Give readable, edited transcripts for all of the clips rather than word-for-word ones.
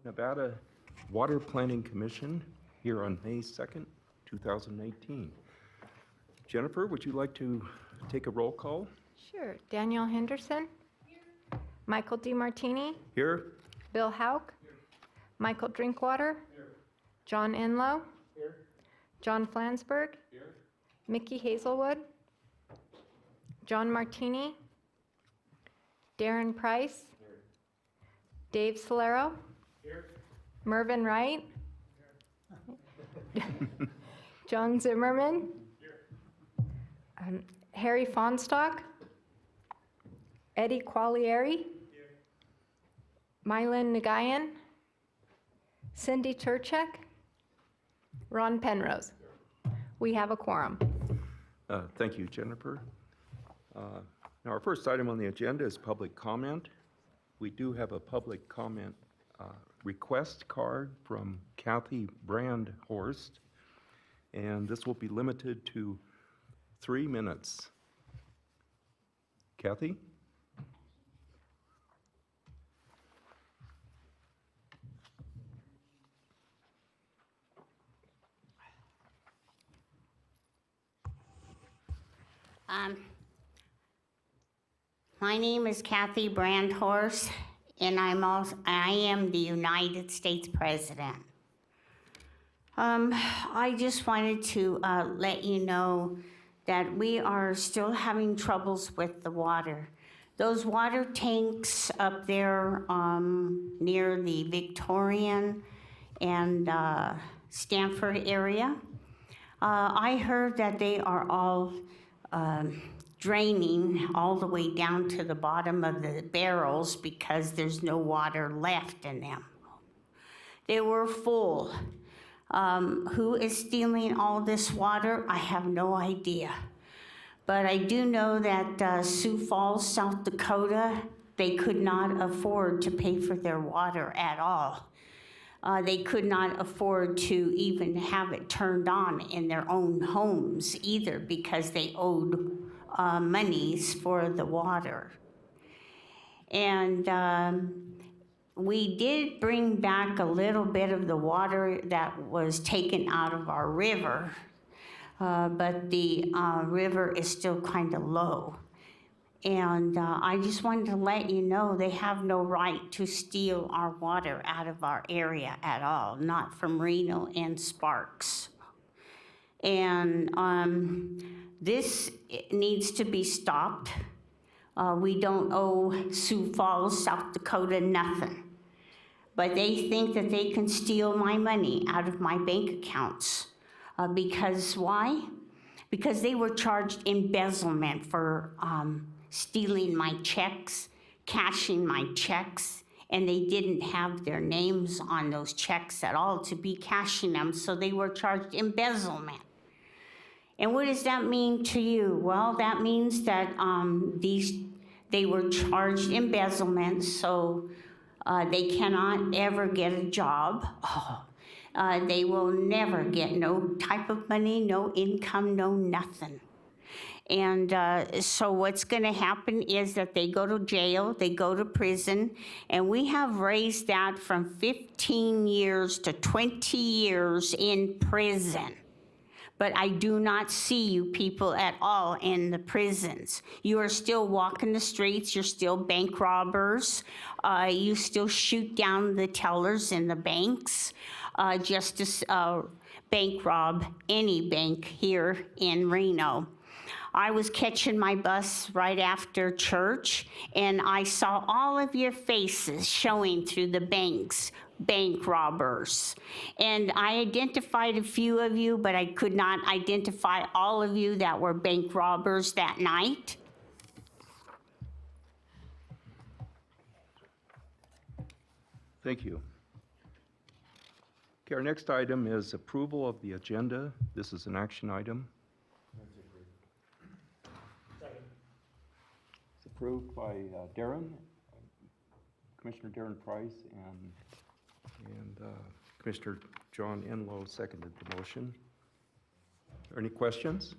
Nevada Water Planning Commission here on May 2nd, 2018. Jennifer, would you like to take a roll call? Sure. Danielle Henderson. Here. Michael DiMartini. Here. Bill Hauk. Here. Michael Drinkwater. Here. John Enlow. Here. John Flansburgh. Here. Mickey Hazelwood. John Martini. Darren Price. Here. Dave Solero. Here. Mervyn Wright. Here. John Zimmerman. Here. Harry Fonstock. Eddie Qualieri. Here. Mylin Nagayan. Cindy Turchek. Ron Penrose. Here. We have a quorum. Thank you, Jennifer. Now, our first item on the agenda is public comment. We do have a public comment request card from Kathy Brandhorst, and this will be limited to 3 minutes. Kathy? My name is Kathy Brandhorst, and I am the United States President. I just wanted to let you know that we are still having troubles with the water. Those water tanks up there near the Victorian and Stanford area, I heard that they are all draining all the way down to the bottom of the barrels because there's no water left in them. They were full. Who is stealing all this water? I have no idea. But I do know that Sioux Falls, South Dakota, they could not afford to pay for their water at all. They could not afford to even have it turned on in their own homes either because they owed monies for the water. And we did bring back a little bit of the water that was taken out of our river, but the river is still kind of low. And I just wanted to let you know they have no right to steal our water out of our area at all, not from Reno and Sparks. And this needs to be stopped. We don't owe Sioux Falls, South Dakota, nothing. But they think that they can steal my money out of my bank accounts. Because why? Because they were charged embezzlement for stealing my checks, cashing my checks, and they didn't have their names on those checks at all to be cashing them, so they were charged embezzlement. And what does that mean to you? Well, that means that they were charged embezzlement, so they cannot ever get a job. They will never get no type of money, no income, no nothing. And so what's going to happen is that they go to jail, they go to prison, and we have raised that from 15 years to 20 years in prison. But I do not see you people at all in the prisons. You are still walking the streets, you're still bank robbers, you still shoot down the tellers in the banks, just to bank rob any bank here in Reno. I was catching my bus right after church, and I saw all of your faces showing through the bank robbers. And I identified a few of you, but I could not identify all of you that were bank robbers that night. Thank you. Okay, our next item is approval of the agenda. This is an action item. It's approved by Darren, Commissioner Darren Price, and Commissioner John Enlow seconded the motion. Are any questions?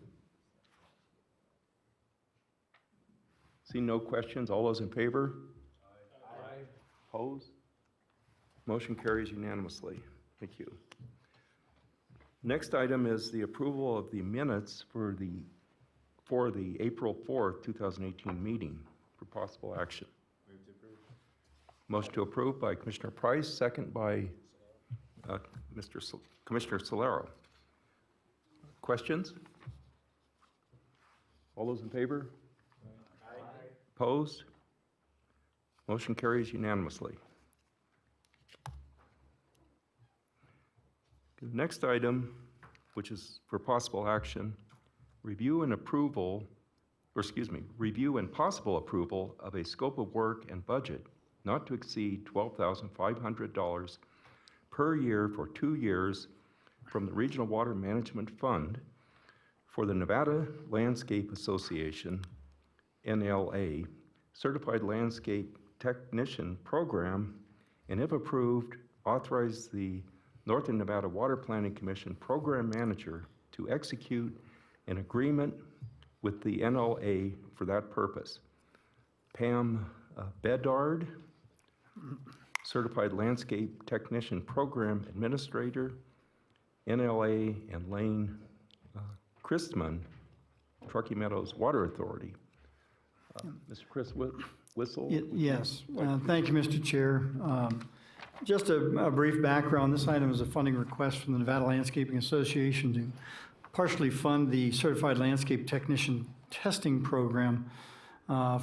Seeing no questions, all those in favor? Aye. Opposed? Motion carries unanimously. Thank you. Next item is the approval of the minutes for the April 4th, 2018 meeting for possible action. Motion to approve by Commissioner Price, second by Commissioner Solero. Questions? All those in favor? Aye. Opposed? Motion carries unanimously. The next item, which is for possible action, review and possible approval of a scope of work and budget not to exceed $12,500 per year for 2 years from the Regional Water Management Fund for the Nevada Landscape Association, NLA, Certified Landscape Technician Program, and if approved, authorize the Northern Nevada Water Planning Commission Program Manager to execute an agreement with the NLA for that purpose. Pam Bedard, Certified Landscape Technician Program Administrator, NLA, and Lane Christman, Truckee Meadows Water Authority. Mr. Chris Whistle? Yes, thank you, Mr. Chair. Just a brief background. This item is a funding request from the Nevada Landscaping Association to partially fund the Certified Landscape Technician Testing Program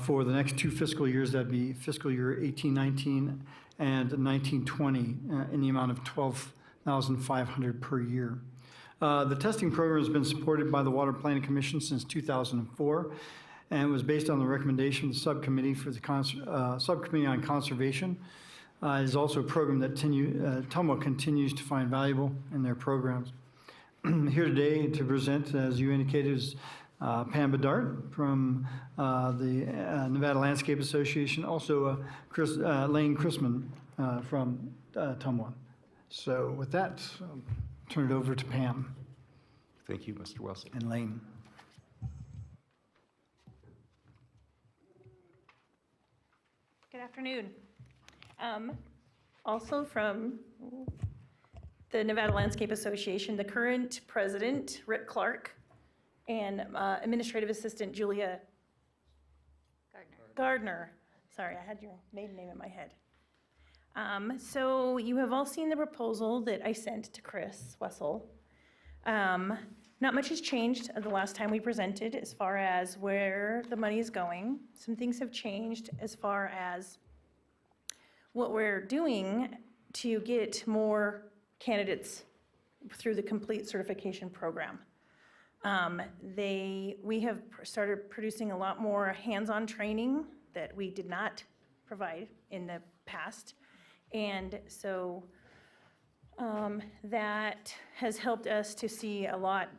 for the next 2 fiscal years. That'd be fiscal year 18-19 and 19-20 in the amount of $12,500 per year. The testing program has been supported by the Water Planning Commission since 2004 and was based on the recommendation of the subcommittee for the Subcommittee on Conservation. It is also a program that TUMWA continues to find valuable in their programs. Here today to present, as you indicated, is Pam Bedard from the Nevada Landscape Association, also Lane Christman from TUMWA. So with that, I'll turn it over to Pam. Thank you, Mr. Wilson. And Lane. Good afternoon. Also from the Nevada Landscape Association, the current president, Rick Clark, and administrative assistant, Julia Gardner. Sorry, I had your maiden name in my head. So you have all seen the proposal that I sent to Chris Wessel. Not much has changed the last time we presented as far as where the money is going. Some things have changed as far as what we're doing to get more candidates through the complete certification program. We have started producing a lot more hands-on training that we did not provide in the past. And so that has helped us to see a lot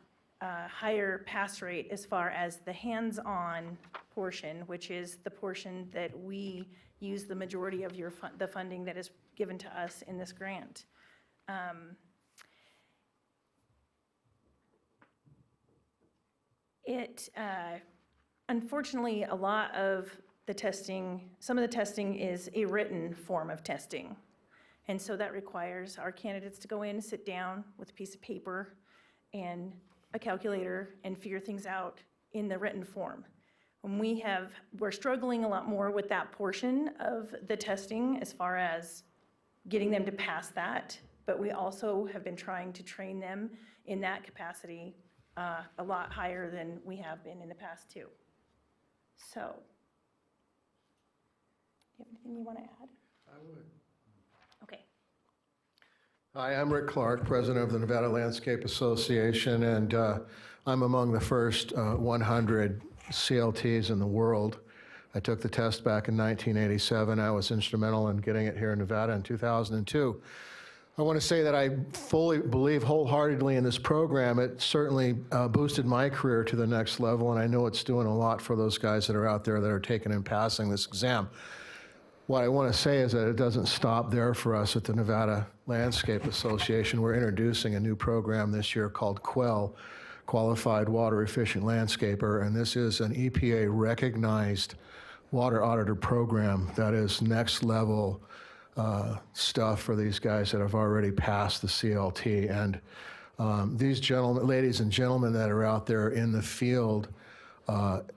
higher pass rate as far as the hands-on portion, which is the portion that we use the majority of the funding that is given to us in this grant. Unfortunately, a lot of the testing, some of the testing is a written form of testing. And so that requires our candidates to go in, sit down with a piece of paper and a calculator and figure things out in the written form. And we're struggling a lot more with that portion of the testing as far as getting them to pass that, but we also have been trying to train them in that capacity a lot higher than we have been in the past too. So, do you have anything you want to add? I would. Okay. Hi, I'm Rick Clark, president of the Nevada Landscape Association, and I'm among the first 100 CLTs in the world. I took the test back in 1987. I was instrumental in getting it here in Nevada in 2002. I want to say that I fully believe wholeheartedly in this program. It certainly boosted my career to the next level, and I know it's doing a lot for those guys that are out there that are taking and passing this exam. What I want to say is that it doesn't stop there for us at the Nevada Landscape Association. We're introducing a new program this year called QUEL, Qualified Water Efficient Landscaper, and this is an EPA-recognized water auditor program that is next level stuff for these guys that have already passed the CLT. And these gentlemen, ladies and gentlemen that are out there in the field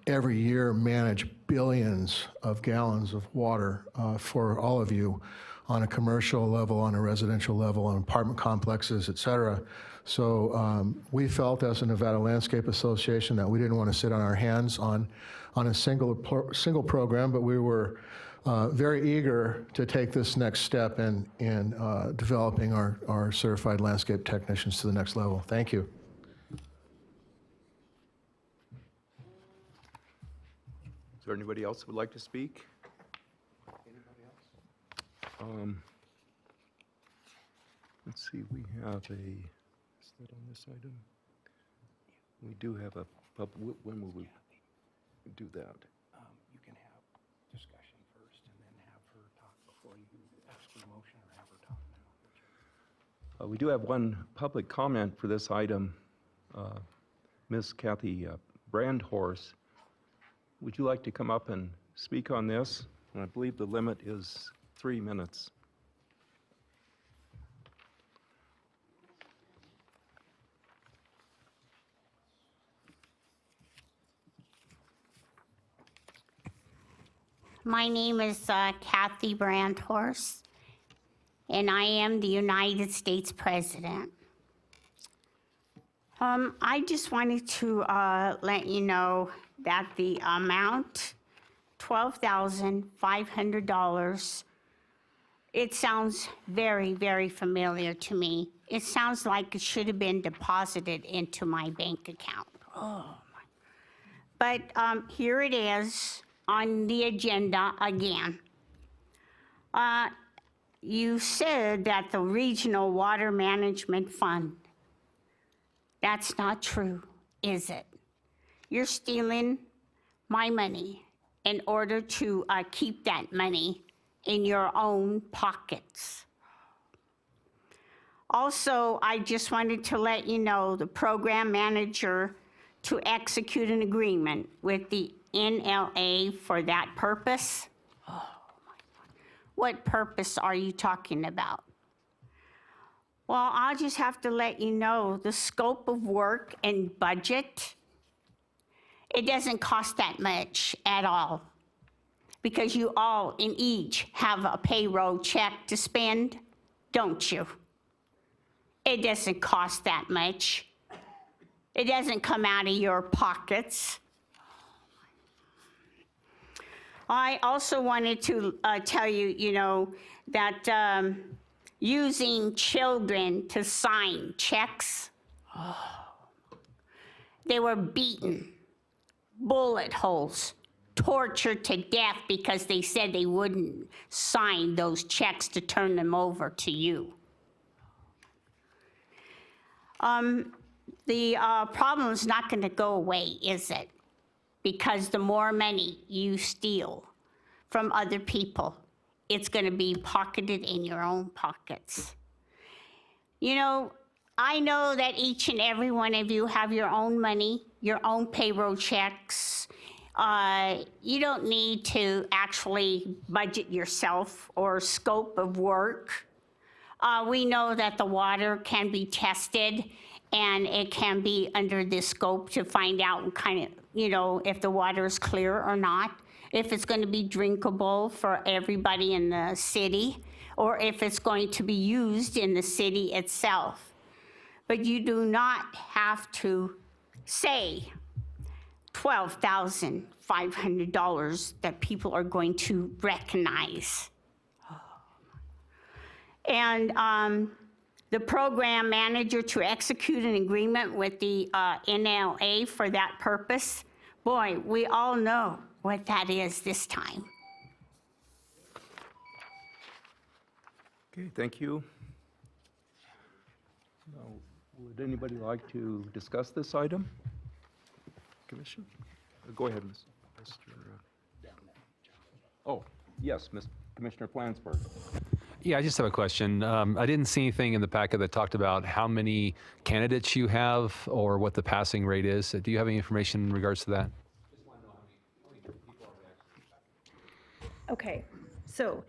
every year manage billions of gallons of water for all of you on a commercial level, on a residential level, on apartment complexes, et cetera. So we felt as a Nevada Landscape Association that we didn't want to sit on our hands on a single program, but we were very eager to take this next step in developing our certified landscape technicians to the next level. Thank you. Is there anybody else who would like to speak? Let's see, we have is that on this item? We do have when will we do that? You can have discussion first and then have her talk before you ask for a motion or have her talk now. We do have one public comment for this item. Ms. Kathy Brandhorst, would you like to come up and speak on this? And I believe the limit is 3 minutes. My name is Kathy Brandhorst, and I am the United States President. I just wanted to let you know that the amount, $12,500, it sounds very, very familiar to me. It sounds like it should have been deposited into my bank account. Oh, my. But here it is on the agenda again. You said that the Regional Water Management Fund, that's not true, is it? You're stealing my money in order to keep that money in your own pockets. Also, I just wanted to let you know the program manager to execute an agreement with the NLA for that purpose. Oh, my God. What purpose are you talking about? Well, I'll just have to let you know the scope of work and budget, it doesn't cost that much at all, because you all in each have a payroll check to spend, don't you? It doesn't cost that much. It doesn't come out of your pockets. I also wanted to tell you, that using children to sign checks, they were beaten, bullet holes, tortured to death because they said they wouldn't sign those checks to turn them over to you. The problem is not going to go away, is it? Because the more money you steal from other people, it's going to be pocketed in your own pockets. I know that each and every one of you have your own money, your own payroll checks. You don't need to actually budget yourself or scope of work. We know that the water can be tested, and it can be under this scope to find out if the water is clear or not, if it's going to be drinkable for everybody in the city, or if it's going to be used in the city itself. But you do not have to say $12,500 that people are going to recognize. And the program manager to execute an agreement with the NLA for that purpose, boy, we all know what that is this time. Okay, thank you. Now, would anybody like to discuss this item? Commission? Go ahead, Mr. Oh, yes, Commissioner Flansburgh. Yeah, I just have a question. I didn't see anything in the packet that talked about how many candidates you have or what the passing rate is. Do you have any information in regards to that? Okay, so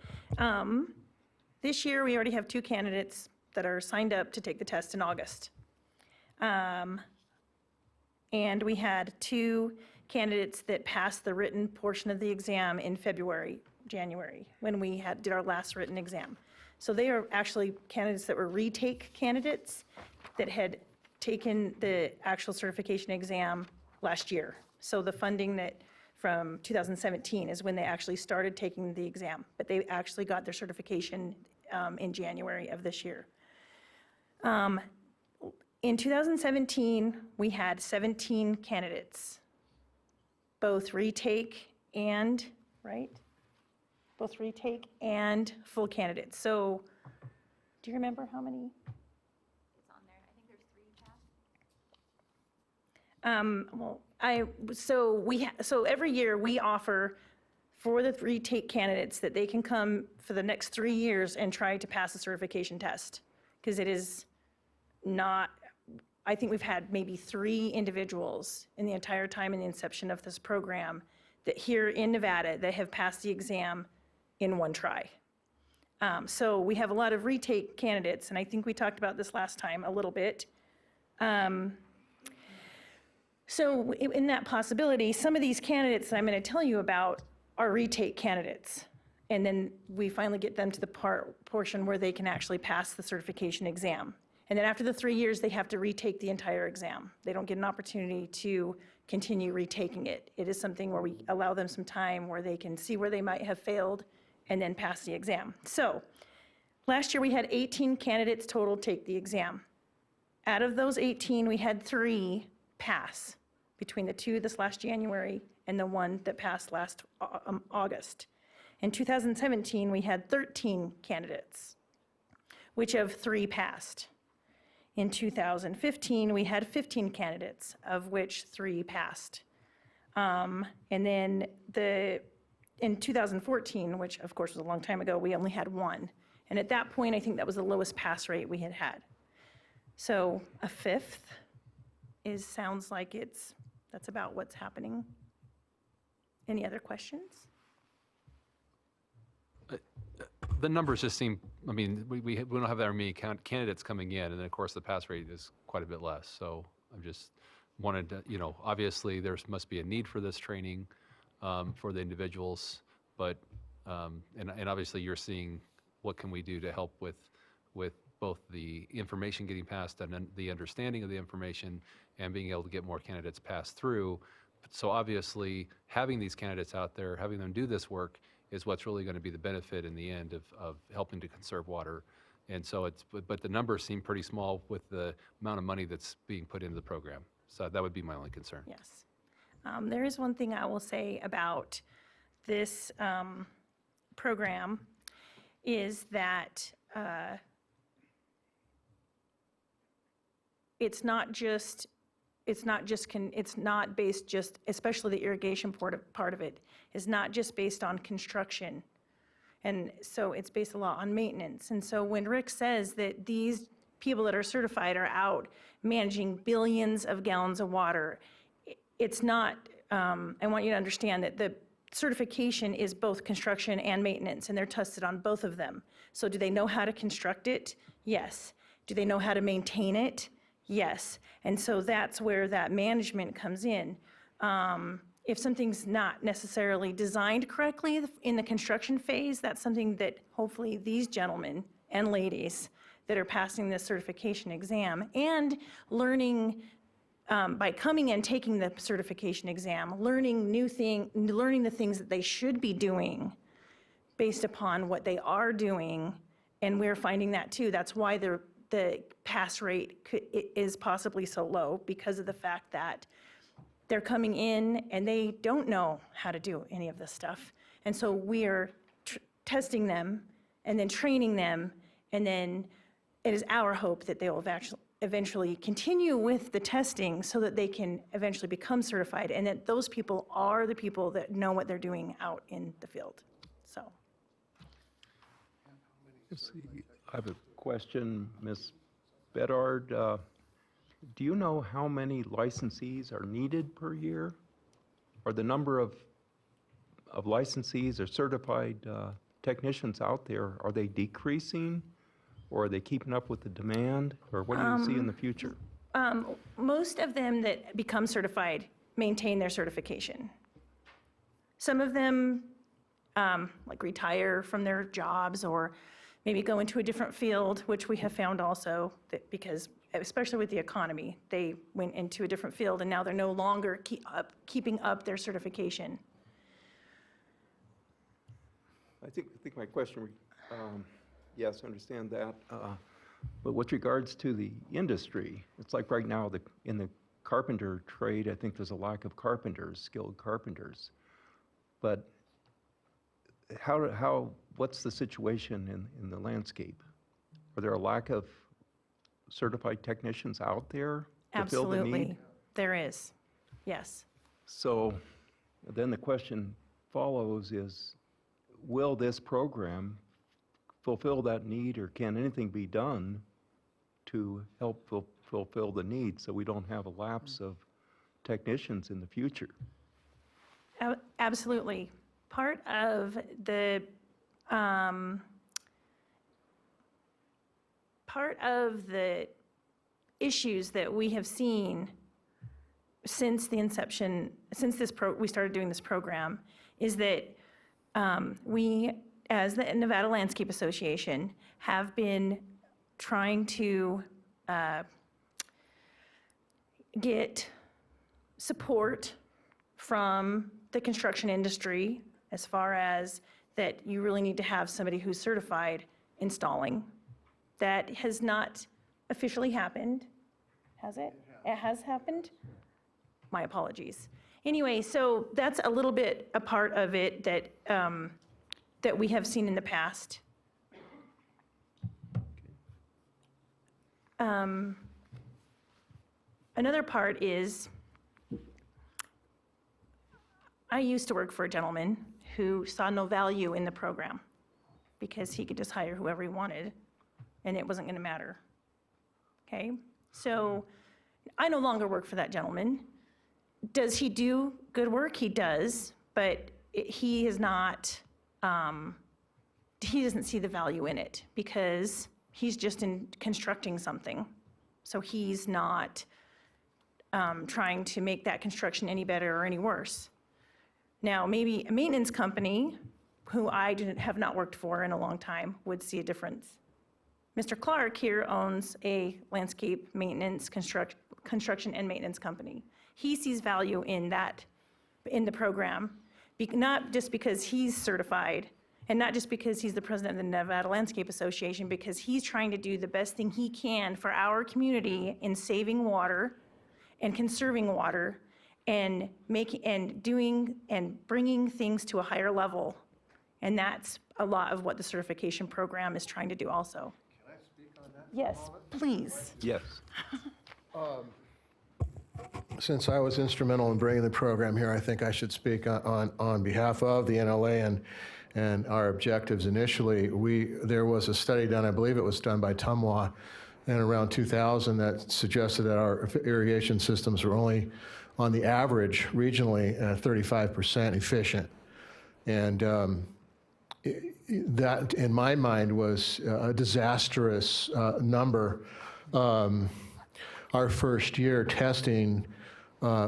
This year, we already have 2 candidates that are signed up to take the test in August. And we had 2 candidates that passed the written portion of the exam in January, when we did our last written exam. So they are actually candidates that were retake candidates that had taken the actual certification exam last year. So the funding that from 2017 is when they actually started taking the exam, but they actually got their certification in January of this year. In 2017, we had 17 candidates, both retake and, right? Both retake and full candidates. So, do you remember how many? It's on there. I think there's 3 tabs. So every year we offer for the retake candidates that they can come for the next 3 years and try to pass the certification test. Because it is not, I think we've had maybe 3 individuals in the entire time in the inception of this program that here in Nevada that have passed the exam in 1 try. So we have a lot of retake candidates, and I think we talked about this last time a little bit. So in that possibility, some of these candidates that I'm going to tell you about are retake candidates. And then we finally get them to the portion where they can actually pass the certification exam. And then after the 3 years, they have to retake the entire exam. They don't get an opportunity to continue retaking it. It is something where we allow them some time where they can see where they might have failed and then pass the exam. So last year we had 18 candidates total take the exam. Out of those 18, we had 3 pass between the 2 this last January and the 1 that passed last August. In 2017, we had 13 candidates, which of 3 passed. In 2015, we had 15 candidates, of which 3 passed. And then in 2014, which of course was a long time ago, we only had 1. And at that point, I think that was the lowest pass rate we had had. So a 5th sounds like that's about what's happening. Any other questions? The numbers just seem, I mean, we don't have that many candidates coming in, and then of course the pass rate is quite a bit less. So I'm just wanted to, obviously there must be a need for this training for the individuals, but, and obviously you're seeing what can we do to help with both the information getting passed and then the understanding of the information and being able to get more candidates passed through. So obviously having these candidates out there, having them do this work is what's really going to be the benefit in the end of helping to conserve water. And so but the numbers seem pretty small with the amount of money that's being put into the program. So that would be my only concern. Yes. There is one thing I will say about this program is that it's not based just, especially the irrigation part of it, is not just based on construction. And so it's based a lot on maintenance. And so when Rick says that these people that are certified are out managing billions of gallons of water, it's not, I want you to understand that the certification is both construction and maintenance, and they're tested on both of them. So do they know how to construct it? Yes. Do they know how to maintain it? Yes. And so that's where that management comes in. If something's not necessarily designed correctly in the construction phase, that's something that hopefully these gentlemen and ladies that are passing this certification exam and learning by coming and taking the certification exam, learning the things that they should be doing based upon what they are doing, and we're finding that too. That's why the pass rate is possibly so low, because of the fact that they're coming in and they don't know how to do any of this stuff. And so we are testing them and then training them, and then it is our hope that they will eventually continue with the testing so that they can eventually become certified, and that those people are the people that know what they're doing out in the field. So. I have a question, Ms. Bedard. Do you know how many licensees are needed per year? Or the number of licensees or certified technicians out there, are they decreasing? Or are they keeping up with the demand? Or what do you see in the future? Most of them that become certified maintain their certification. Some of them like retire from their jobs or maybe go into a different field, which we have found also that because, especially with the economy, they went into a different field and now they're no longer keeping up their certification. I think my question, yes, I understand that. But with regards to the industry, it's like right now in the carpenter trade, I think there's a lack of carpenters, skilled carpenters. But what's the situation in the landscape? Are there a lack of certified technicians out there to fill the need? Absolutely, there is, yes. So then the question follows is, will this program fulfill that need, or can anything be done to help fulfill the need so we don't have a lapse of technicians in the future? Absolutely. Part of the issues that we have seen since the inception, since we started doing this program, is that we, as the Nevada Landscape Association, have been trying to get support from the construction industry as far as that you really need to have somebody who's certified installing. That has not officially happened, has it? It has happened? My apologies. Anyway, so that's a little bit a part of it that, that we have seen in the past. Another part is, I used to work for a gentleman who saw no value in the program because he could just hire whoever he wanted and it wasn't gonna matter, okay? So I no longer work for that gentleman. Does he do good work? He does, but he is not, he doesn't see the value in it because he's just constructing something. So he's not trying to make that construction any better or any worse. Now, maybe a maintenance company, who I have not worked for in a long time, would see a difference. Mr. Clark here owns a landscape maintenance, construction and maintenance company. He sees value in that, in the program, not just because he's certified, and not just because he's the president of the Nevada Landscape Association, because he's trying to do the best thing he can for our community in saving water and conserving water and doing and bringing things to a higher level. And that's a lot of what the certification program is trying to do also. Can I speak on that? Yes, please. Yes. Since I was instrumental in bringing the program here, I think I should speak on behalf of the NLA and our objectives initially. There was a study done, I believe it was done by Tumwa in around 2000, that suggested that our irrigation systems were only, on the average, regionally, 35% efficient. And that, in my mind, was a disastrous number. Our first year testing,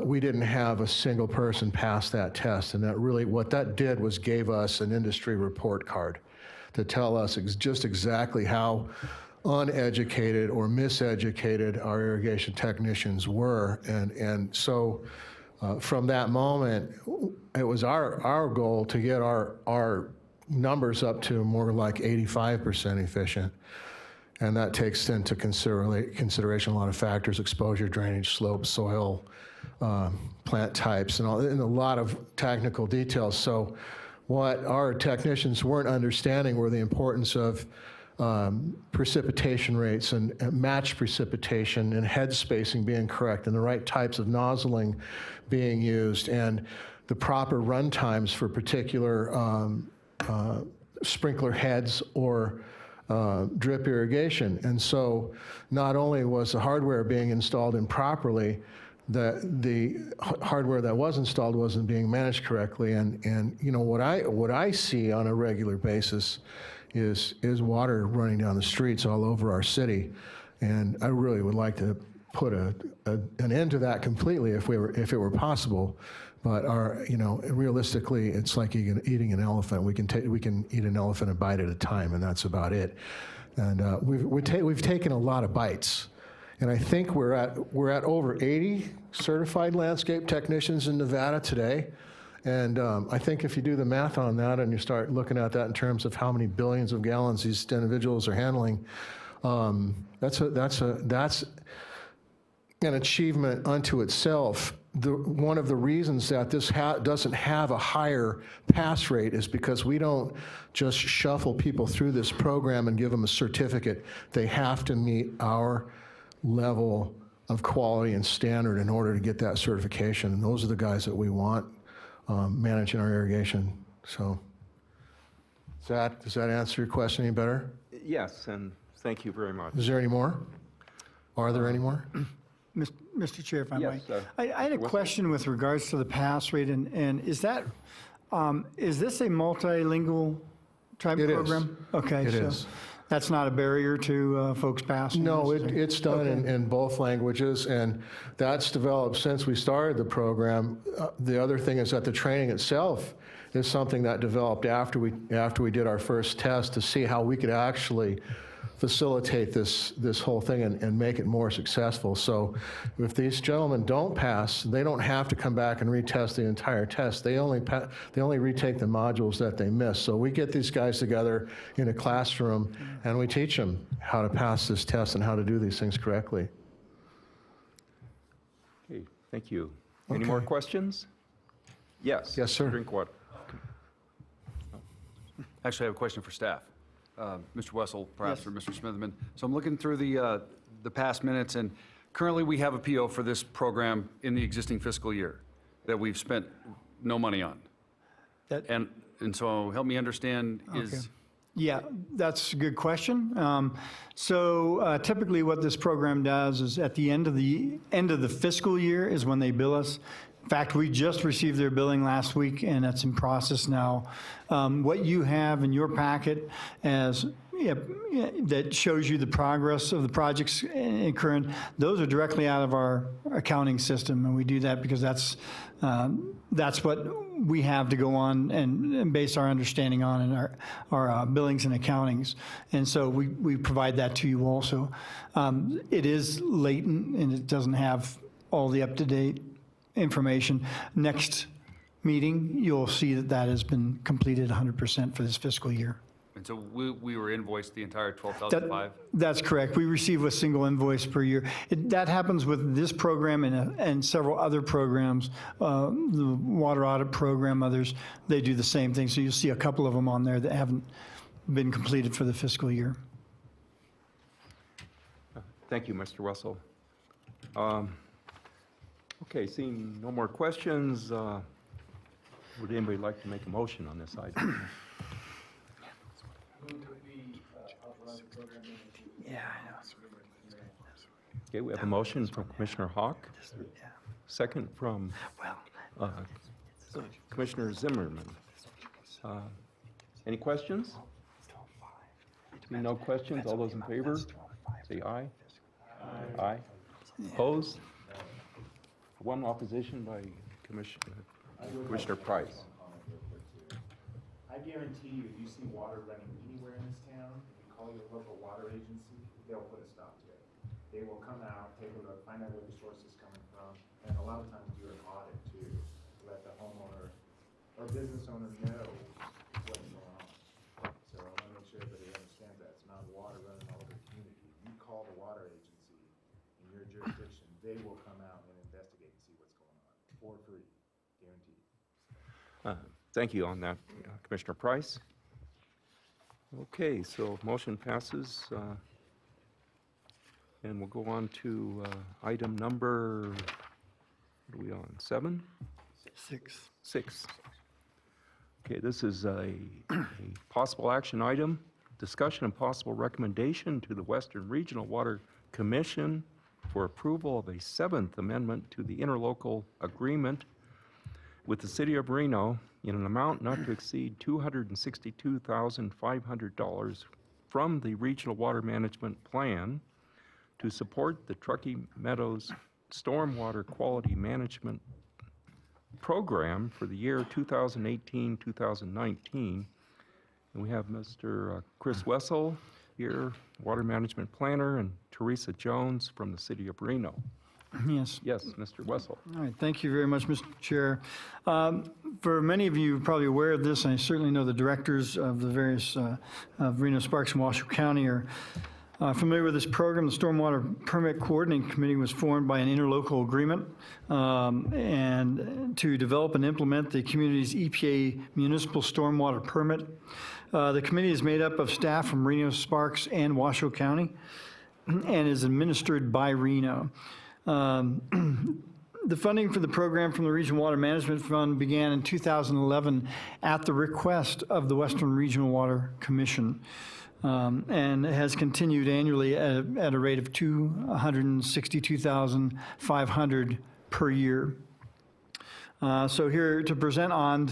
we didn't have a single person pass that test, and that really, what that did was gave us an industry report card to tell us just exactly how uneducated or miseducated our irrigation technicians were. And so from that moment, it was our goal to get our numbers up to more like 85% efficient. And that takes into consideration a lot of factors: exposure, drainage, slope, soil, plant types, and a lot of technical details. So what our technicians weren't understanding were the importance of precipitation rates and match precipitation and head spacing being correct and the right types of nozzling being used and the proper run times for particular sprinkler heads or drip irrigation. And so not only was the hardware being installed improperly, the hardware that was installed wasn't being managed correctly. And you know, what I see on a regular basis is water running down the streets all over our city. And I really would like to put an end to that completely if it were possible. But you know, realistically, it's like eating an elephant. We can eat an elephant a bite at a time, and that's about it. And we've taken a lot of bites. And I think we're at over 80 certified landscape technicians in Nevada today. And I think if you do the math on that and you start looking at that in terms of how many billions of gallons these individuals are handling, that's an achievement unto itself. One of the reasons that this doesn't have a higher pass rate is because we don't just shuffle people through this program and give them a certificate. They have to meet our level of quality and standard in order to get that certification. And those are the guys that we want managing our irrigation. So does that answer your question any better? Yes, and thank you very much. Is there any more? Are there any more? Mr. Chair, if I Yes, might. I had a question with regards to the pass rate, and is that, is this a multilingual type It is. program? Okay, It so is. that's not a barrier to folks passing? No, this? it's done Okay. in both languages, and that's developed since we started the program. The other thing is that the training itself is something that developed after we did our first test to see how we could actually facilitate this whole thing and make it more successful. So if these gentlemen don't pass, they don't have to come back and retest the entire test. They only retake the modules that they missed. So we get these guys together in a classroom and we teach them how to pass this test and how to do these things correctly. Okay, thank you. Any more questions? Yes. Yes, sir. Drinkwater. Actually, I have a question for staff. Mr. Wessel, perhaps, Yes. or Mr. Smitherman. So I'm looking through the past minutes, and currently we have a PO for this program in the existing fiscal year that we've spent no money on. That- And so help me understand is, Yeah, that's a good question. So typically what this program does is at the end of the fiscal year is when they bill us. In fact, we just received their billing last week, and that's in process now. What you have in your packet that shows you the progress of the projects current, those are directly out of our accounting system, and we do that because that's what we have to go on and base our understanding on in our billings and accountings. And so we provide that to you also. It is latent, and it doesn't have all the up-to-date information. Next meeting, you'll see that has been completed 100% for this fiscal year. and so we were invoiced the entire $12,500? That's correct. We receive a single invoice per year. That happens with this program and several other programs, the water audit program, others, they do the same thing. So you'll see a couple of them on there that haven't been completed for the fiscal year. Thank you, Mr. Wessel. Okay, seeing no more questions, would anybody like to make a motion on this item? Yeah, I know. Okay, we have a motion from Commissioner Hawk, second from Commissioner Zimmerman. Any questions? Seeing no questions, all those in favor, say aye. Aye. Opposed? One opposition by Commissioner Price. I guarantee you, if you see water running anywhere in this town, if you call your local water agency, they'll put a stop to it. They will come out, take a look, find out where the source is coming from, and a lot of times do an audit too, to let the homeowner or business owner know what's going on. So I want to make sure everybody understands that. It's not water running all over the community. You call the water agency in your jurisdiction, they will come out and investigate and see what's going on, for free, guaranteed. Thank you on that, Commissioner Price. Okay, so motion passes. And we'll go on to item number, what are we on, 7? 6. 6. Okay, this is a possible action item, discussion and possible recommendation to the Western Regional Water Commission for approval of a seventh amendment to the interlocal agreement with the City of Reno in an amount not to exceed $262,500 from the Regional Water Management Plan to support the Truckee Meadows Stormwater Quality Management Program for the year 2018-2019. And we have Mr. Chris Wessel here, Water Management Planner, and Teresa Jones from the City of Reno. Yes. Yes, Mr. Wessel. All right, thank you very much, Mr. Chair. For many of you probably aware of this, and I certainly know the directors of the various of Reno, Sparks, and Washoe County are familiar with this program. The Stormwater Permit Coordinating Committee was formed by an interlocal agreement and to develop and implement the community's EPA municipal stormwater permit. The committee is made up of staff from Reno, Sparks, and Washoe County and is administered by Reno. The funding for the program from the Regional Water Management Fund began in 2011 at the request of the Western Regional Water Commission, and has continued annually at a rate of $262,500 per year. So here to present on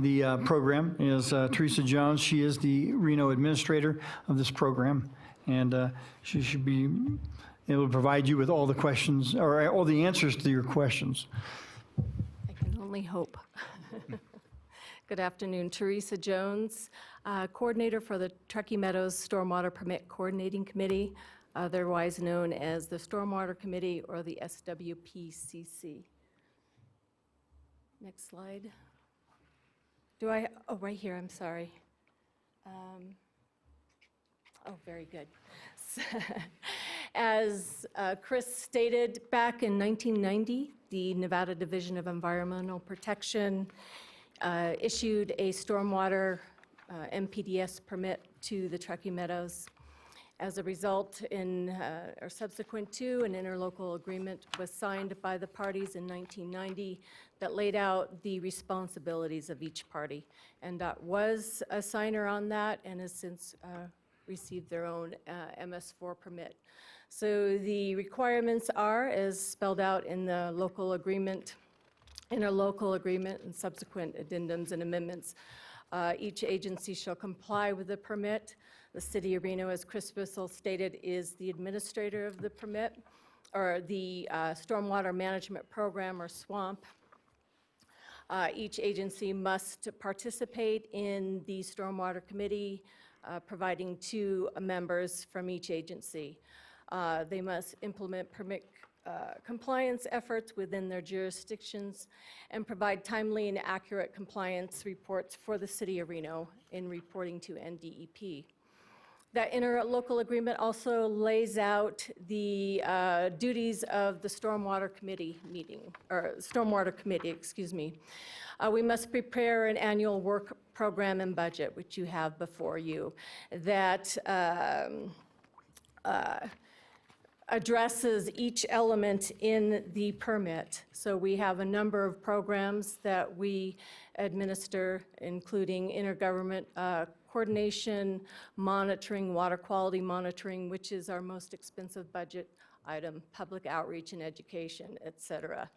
the program is Teresa Jones. She is the Reno administrator of this program, and she should be able to provide you with all the questions, or all the answers to your questions. I can only hope. Good afternoon, Teresa Jones, coordinator for the Truckee Meadows Stormwater Permit Coordinating Committee, otherwise known as the Stormwater Committee or the SWPCC. Next slide. Oh, right here, I'm sorry. Oh, very good. As Chris stated, back in 1990, the Nevada Division of Environmental Protection issued a stormwater MPDS permit to the Truckee Meadows. As a result, or subsequent to, an interlocal agreement was signed by the parties in 1990 that laid out the responsibilities of each party. NDOT was a signer on that and has since received their own MS4 permit. So the requirements are, as spelled out in the local agreement, interlocal agreement, and subsequent addendums and amendments. Each agency shall comply with the permit. The City of Reno, as Chris Wissel stated, is the administrator of the permit, or the Stormwater Management Program, or SWAMP. Each agency must participate in the Stormwater Committee, providing 2 members from each agency. They must implement permit compliance efforts within their jurisdictions and provide timely and accurate compliance reports for the City of Reno in reporting to NDEP. That interlocal agreement also lays out the duties of the Stormwater Committee excuse me. We must prepare an annual work program and budget, which you have before you, that addresses each element in the permit. So we have a number of programs that we administer, including intergovernment coordination, monitoring, water quality monitoring, which is our most expensive budget item, public outreach and education, et cetera.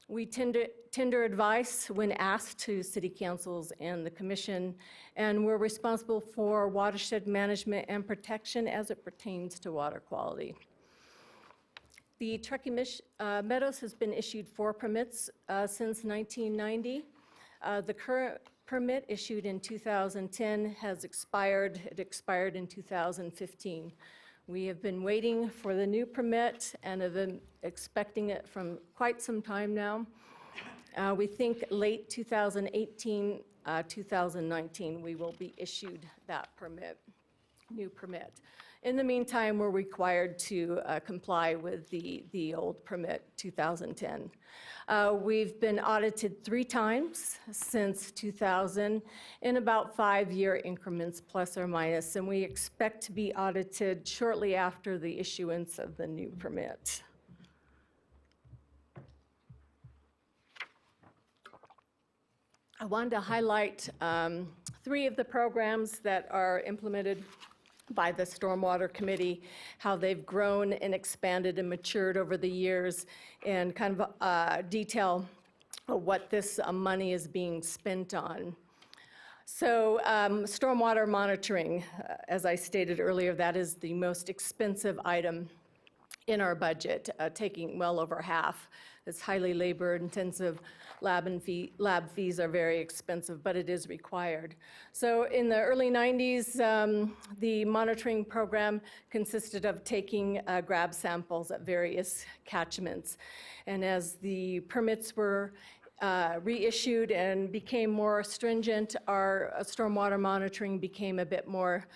We tender advice when asked to city councils and the commission, and we're responsible for watershed management and protection as it pertains to water quality. The Truckee Meadows has been issued 4 permits since 1990. The current permit issued in 2010 has expired. It expired in 2015. We have been waiting for the new permit and have been expecting it from quite some time now. We think late 2018, 2019, we will be issued that permit, new permit. In the meantime, we're required to comply with the old permit, 2010. We've been audited 3 times since 2000 in about 5-year increments, plus or minus, and we expect to be audited shortly after the issuance of the new permit. I wanted to highlight 3 of the programs that are implemented by the Stormwater Committee, how they've grown and expanded and matured over the years, and kind of detail what this money is being spent on. So stormwater monitoring, as I stated earlier, that is the most expensive item in our budget, taking well over half. It's highly labor-intensive. Lab fees are very expensive, but it is required. So in the early 90s, the monitoring program consisted of taking grab samples at various catchments. And as the permits were reissued and became more stringent, our stormwater monitoring became a bit more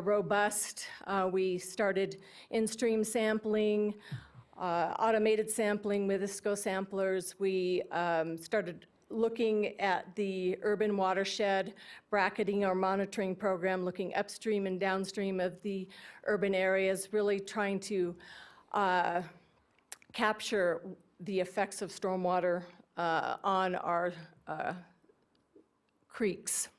robust. We started in-stream sampling, automated sampling with ISCO samplers. We started looking at the urban watershed, bracketing our monitoring program, looking upstream and downstream of the urban areas, really trying to capture the effects of stormwater on our creeks.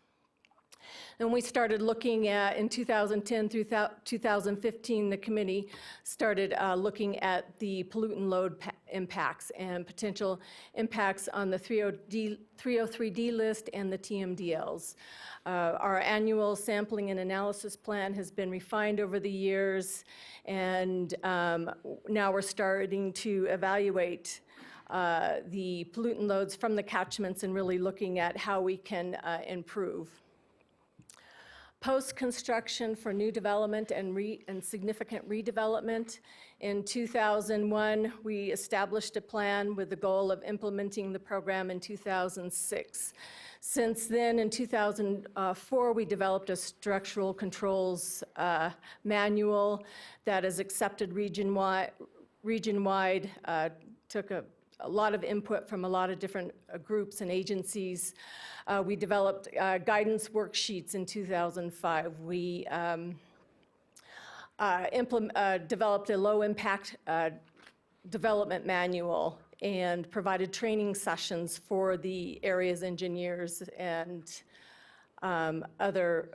And we started looking at, in 2010 through 2015, the committee started looking at the pollutant load impacts and potential impacts on the 303D list and the TMDLs. Our annual sampling and analysis plan has been refined over the years, and now we're starting to evaluate the pollutant loads from the catchments and really looking at how we can improve. Post-construction for new development and significant redevelopment. In 2001, we established a plan with the goal of implementing the program in 2006. Since then, in 2004, we developed a structural controls manual that is accepted region-wide, took a lot of input from a lot of different groups and agencies. We developed guidance worksheets in 2005. We developed a low-impact development manual and provided training sessions for the area's engineers and other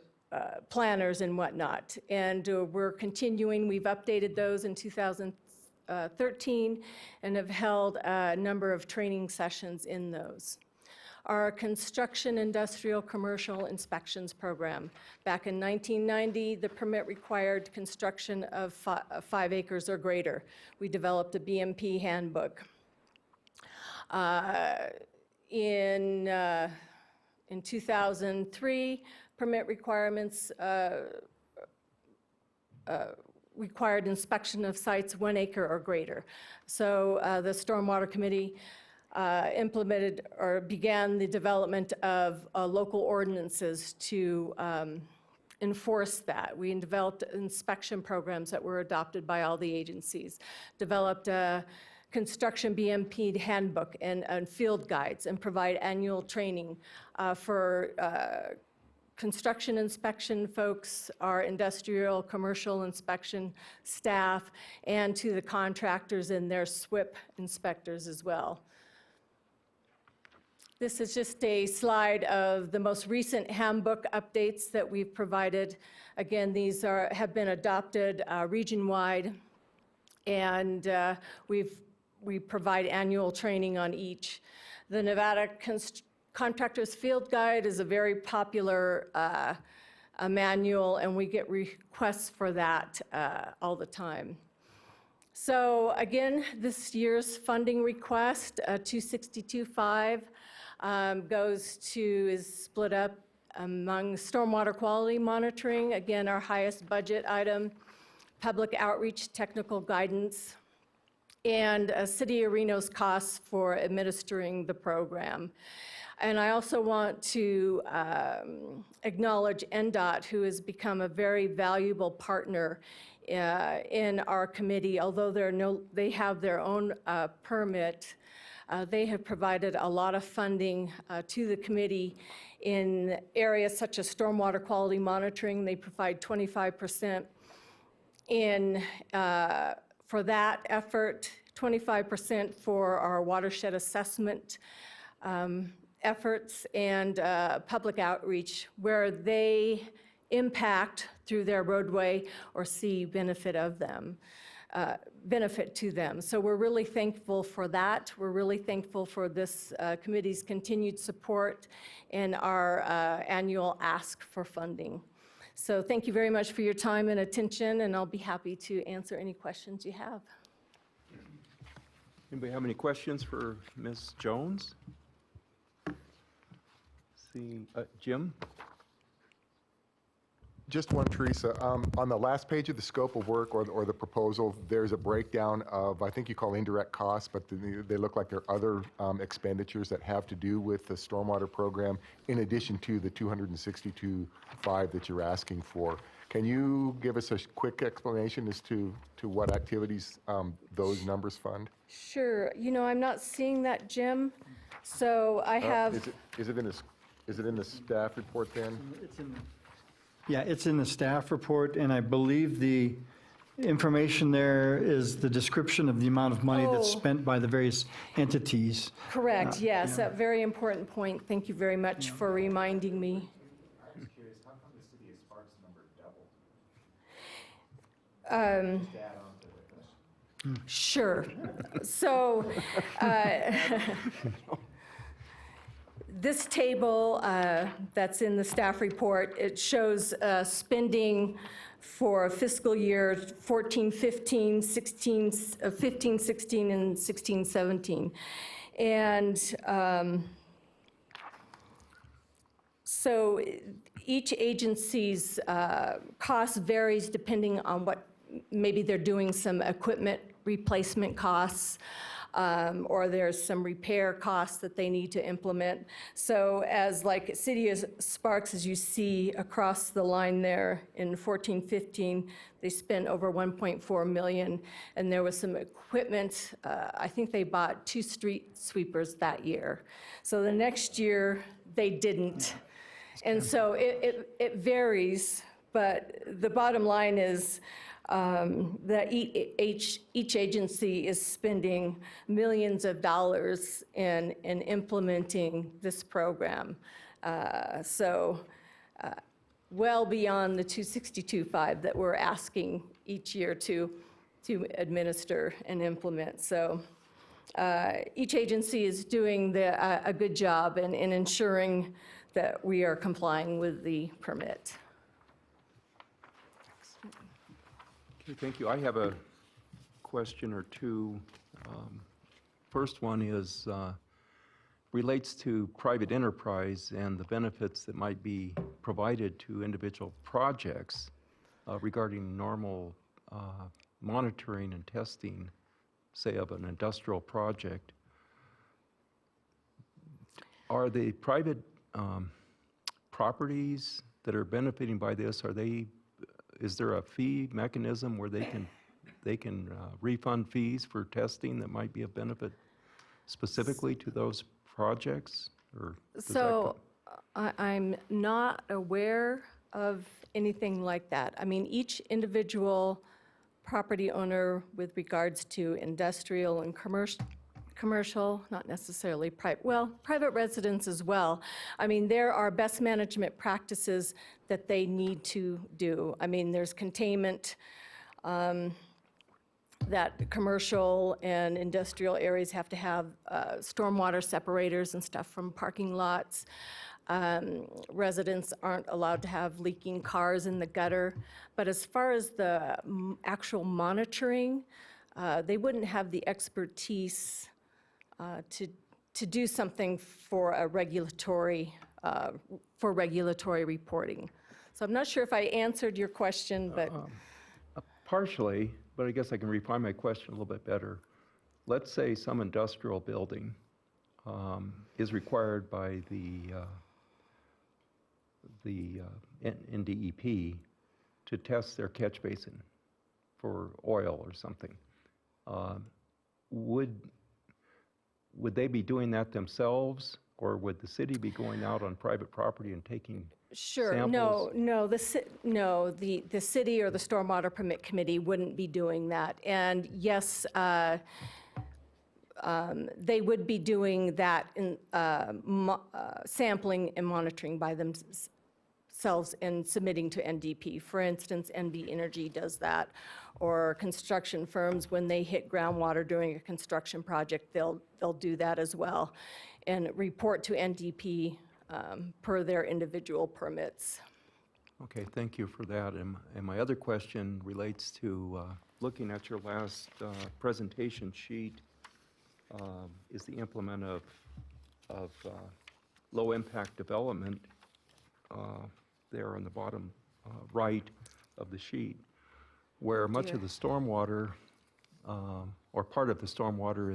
planners and whatnot. And we're continuing. We've updated those in 2013 and have held a number of training sessions in those. Our construction, industrial, commercial inspections program. Back in 1990, the permit required construction of 5 acres or greater. We developed a BMP handbook. In 2003, permit requirements required inspection of sites 1 acre or greater. So the Stormwater Committee implemented or began the development of local ordinances to enforce that. We developed inspection programs that were adopted by all the agencies, developed a construction BMP handbook and field guides, and provide annual training for construction inspection folks, our industrial, commercial inspection staff, and to the contractors and their SWIP inspectors as well. This is just a slide of the most recent handbook updates that we've provided. Again, these have been adopted region-wide, and we provide annual training on each. The Nevada Contractors Field Guide is a very popular manual, and we get requests for that all the time. So again, this year's funding request, 262.5, is split up among stormwater quality monitoring, again, our highest budget item, public outreach, technical guidance, and City of Reno's costs for administering the program. And I also want to acknowledge NDOT, who has become a very valuable partner in our committee. Although they have their own permit, they have provided a lot of funding to the committee in areas such as stormwater quality monitoring. They provide 25% for that effort, 25% for our watershed assessment efforts, and public outreach, where they impact through their roadway or see benefit of them, benefit to them. So we're really thankful for that. We're really thankful for this committee's continued support and our annual ask for funding. So thank you very much for your time and attention, and I'll be happy to answer any questions you have. Anybody have any questions for Ms. Jones? See, Jim? Just one, Teresa. On the last page of the scope of work or the proposal, there's a breakdown of, I think you call indirect costs, but they look like there are other expenditures that have to do with the stormwater program, in addition to the 262.5 that you're asking for. Can you give us a quick explanation as to what activities those numbers fund? Sure. You know, I'm not seeing that, Jim. So I have, Is it in the staff report then? Yeah, it's in the staff report, and I believe the information there is the description of the amount of money that's Oh. spent by the various entities. correct, yes, a very important point. Thank you very much for reminding me. I was curious, how come the city of Sparks number doubled? Just add on to the question. Sure. So, this table that's in the staff report, it shows spending for fiscal year 14-15, 15-16, and 16-17. And so each agency's cost varies depending on what, maybe they're doing some equipment replacement costs, or there's some repair costs that they need to implement. So as like City of Sparks, as you see across the line there in 14-15, they spent over 1.4 million, and there was some equipment, I think they bought 2 street sweepers that year. So the next year, they didn't. And so it varies, but the bottom line is that each agency is spending millions of dollars in implementing this program. Well beyond the 262.5 that we're asking each year to administer and implement. So each agency is doing a good job in ensuring that we are complying with the permit. Okay, thank you. I have a question or two. First one is, relates to private enterprise and the benefits that might be provided to individual projects regarding normal monitoring and testing, say, of an industrial project. Are the private properties that are benefiting by this, is there a fee mechanism where they can refund fees for testing that might be of benefit specifically to those projects? Or does that So I'm not aware of anything like that. I mean, each individual property owner with regards to industrial and commercial, not necessarily private residents as well. I mean, there are best management practices that they need to do. I mean, there's containment that commercial and industrial areas have to have stormwater separators and stuff from parking lots. Residents aren't allowed to have leaking cars in the gutter. But as far as the actual monitoring, they wouldn't have the expertise to do something for a regulatory reporting. So I'm not sure if I answered your question, but Partially, but I guess I can refine my question a little bit better. Let's say some industrial building is required by the NDEP to test their catch basin for oil or something. Would they be doing that themselves, or would the city be going out on private property and taking sure, samples? no, the city or the Stormwater Permit Committee wouldn't be doing that. And yes, they would be doing that in sampling and monitoring by themselves and submitting to NDP. For instance, NV Energy does that, or construction firms, when they hit groundwater during a construction project, they'll do that as well, and report to NDP per their individual permits. Okay, thank you for that. And my other question relates to, looking at your last presentation sheet, is the implement of low-impact development there on the bottom right of the sheet, where much of the stormwater, or part of the stormwater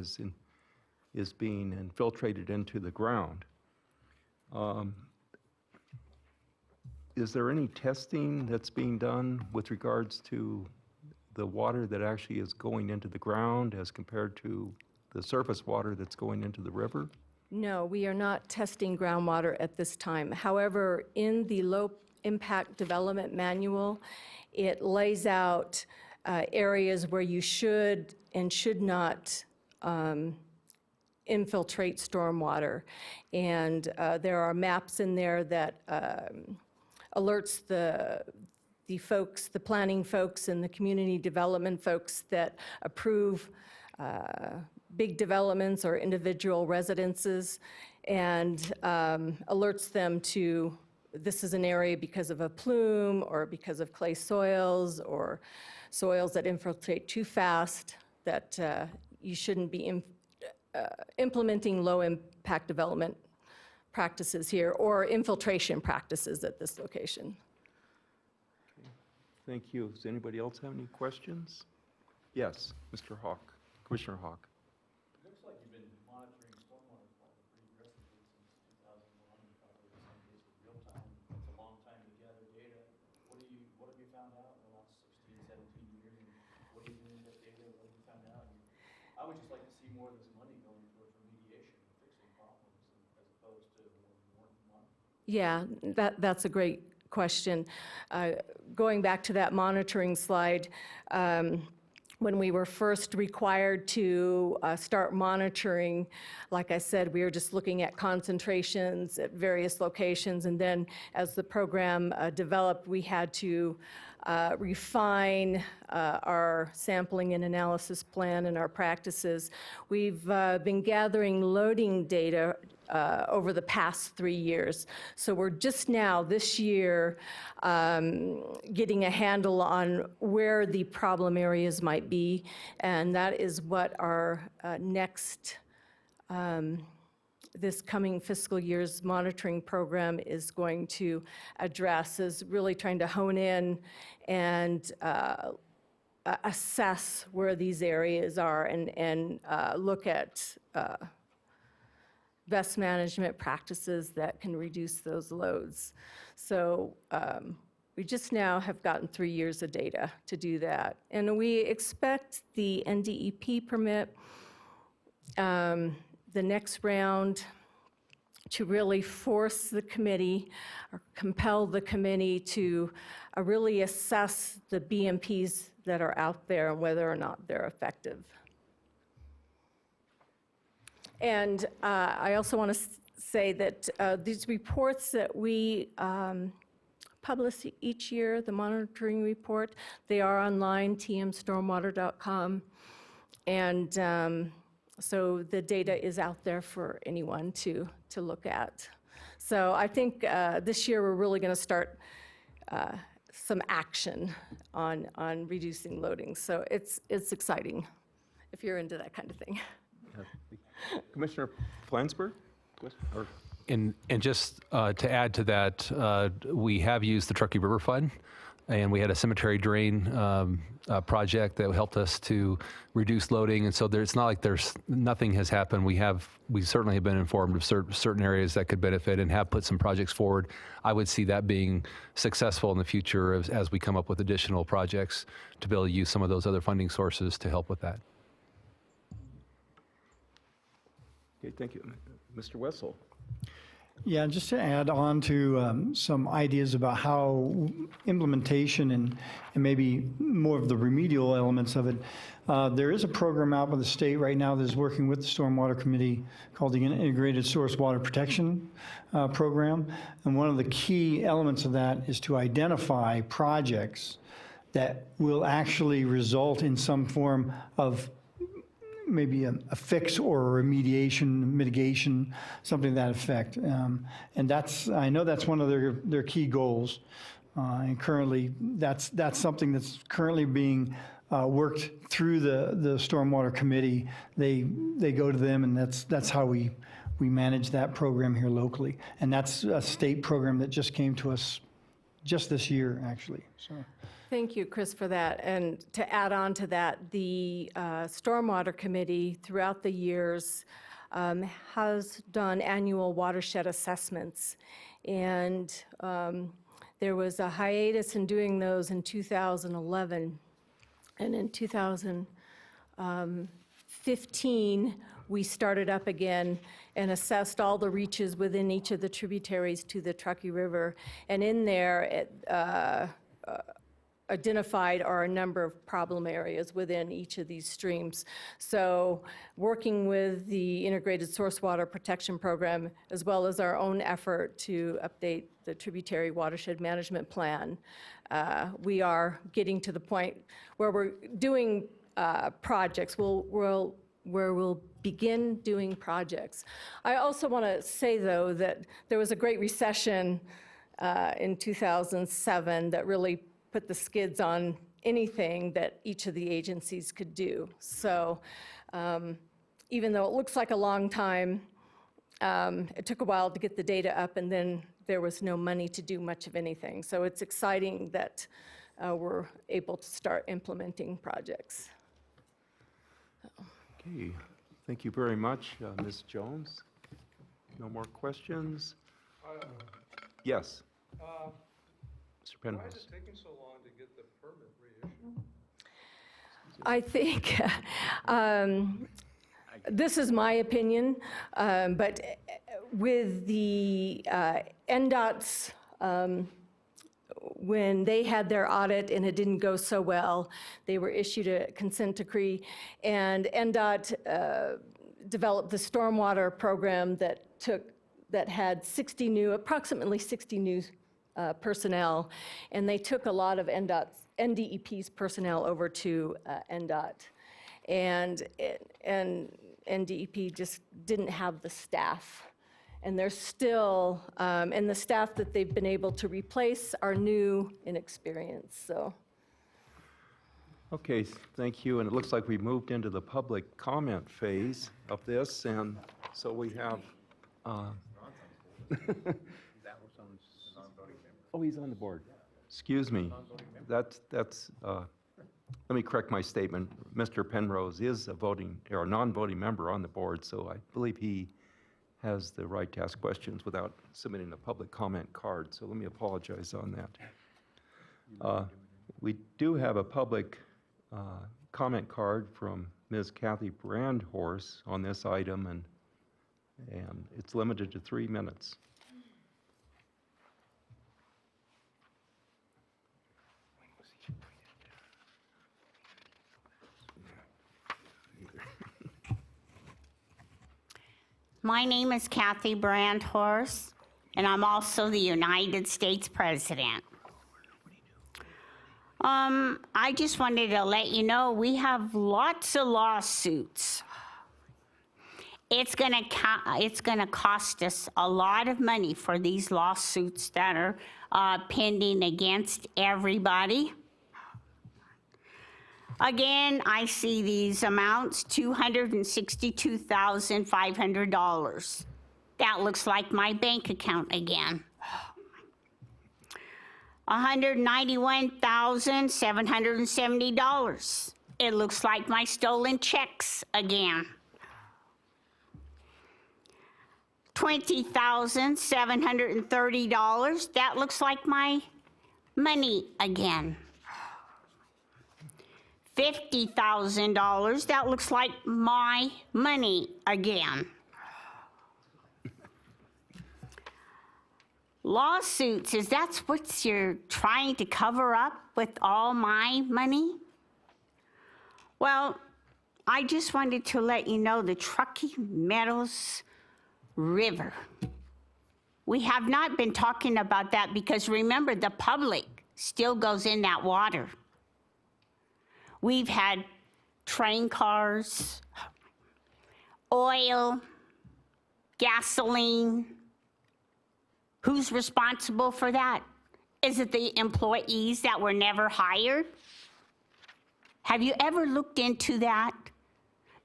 is being infiltrated into the ground. Is there any testing that's being done with regards to the water that actually is going into the ground as compared to the surface water that's going into the river? No, we are not testing groundwater at this time. However, in the low-impact development manual, it lays out areas where you should and should not infiltrate stormwater. And there are maps in there that alerts the folks, the planning folks and the community development folks that approve big developments or individual residences, and alerts them to, this is an area because of a plume or because of clay soils or soils that infiltrate too fast, that you shouldn't be implementing low-impact development practices here, or infiltration practices at this location. Thank you. Does anybody else have any questions? Yes, Mr. Hawk, Commissioner Hawk. It looks like you've been monitoring stormwater quality pretty aggressively since 2001, and probably in some cases real time. It's a long time to gather data. What have you found out in the last 16, 17 years? And what are you doing with that data? What have you found out? And I would just like to see more of this money going towards remediation and fixing problems, as opposed to more money. Yeah, that's a great question. Going back to that monitoring slide, when we were first required to start monitoring, like I said, we were just looking at concentrations at various locations, and then as the program developed, we had to refine our sampling and analysis plan and our practices. We've been gathering loading data over the past 3 years. So we're just now, this year, getting a handle on where the problem areas might be, and that is what our next, this coming fiscal year's monitoring program is going to address, is really trying to hone in and assess where these areas are, and look at best management practices that can reduce those loads. So we just now have gotten 3 years of data to do that. And we expect the NDEP permit, the next round, to really force the committee or compel the committee to really assess the BMPs that are out there and whether or not they're effective. And I also want to say that these reports that we publish each year, the monitoring report, they are online, tmstormwater.com. And so the data is out there for anyone to look at. So I think this year we're really going to start some action on reducing loading. So it's exciting if you're into that kind of thing. Commissioner Flansburgh? Or- And just to add to that, we have used the Truckee River Fund, and we had a cemetery drain project that helped us to reduce loading. And so it's not like nothing has happened. We certainly have been informed of certain areas that could benefit and have put some projects forward. I would see that being successful in the future as we come up with additional projects to be able to use some of those other funding sources to help with that. Okay, thank you. Mr. Wessel? Yeah, just to add on to some ideas about how implementation and maybe more of the remedial elements of it. There is a program out by the state right now that is working with the Stormwater Committee called the Integrated Source Water Protection Program. And one of the key elements of that is to identify projects that will actually result in some form of maybe a fix or a remediation, mitigation, something to that effect. And I know that's one of their key goals. And currently, that's something that's currently being worked through the Stormwater Committee. They go to them, and that's how we manage that program here locally. And that's a state program that just came to us just this year, actually. So. Thank you, Chris, for that. And to add on to that, the Stormwater Committee throughout the years has done annual watershed assessments. And there was a hiatus in doing those in 2011. And in 2015, we started up again and assessed all the reaches within each of the tributaries to the Truckee River. And in there, it identified are a number of problem areas within each of these streams. So working with the Integrated Source Water Protection Program, as well as our own effort to update the Tributary Watershed Management Plan, we are getting to the point where we're doing projects. Where we'll begin doing projects. I also want to say, though, that there was a great recession in 2007 that really put the skids on anything that each of the agencies could do. So even though it looks like a long time, it took a while to get the data up, and then there was no money to do much of anything. So it's exciting that we're able to start implementing projects. Okay, thank you very much, Ms. Jones. No more questions? Yes. Mr. Penrose. Why is it taking so long to get the permit reissued? I think, this is my opinion, but with the NDOT's, when they had their audit and it didn't go so well, they were issued a consent decree, and NDOT developed the stormwater program that had approximately 60 new personnel, and they took a lot of NDEP's personnel over to NDOT, and NDEP just didn't have the staff. And they're still, and the staff that they've been able to replace are new and experienced, so. Okay, thank you. And it looks like we moved into the public comment phase of this, and so we have. Oh, he's on the board. Excuse me. Let me correct my statement. Mr. Penrose is a non-voting member on the board, so I believe he has the right to ask questions without submitting a public comment card. So let me apologize on that. We do have a public comment card from Ms. Kathy Brandhorst on this item, and it's limited to 3 minutes. My name is Kathy Brandhorst, and I'm also the United States President. I just wanted to let you know we have lots of lawsuits. It's gonna cost us a lot of money for these lawsuits that are pending against everybody. Again, I see these amounts, $262,500. That looks like my bank account again. $191,770. It looks like my stolen checks again. $20,730. That looks like my money again. $50,000, that looks like my money again. Lawsuits, is that what you're trying to cover up with all my money? Well, I just wanted to let you know the Truckee Meadows River. We have not been talking about that because remember, the public still goes in that water. We've had train cars, oil, gasoline. Who's responsible for that? Is it the employees that were never hired? Have you ever looked into that?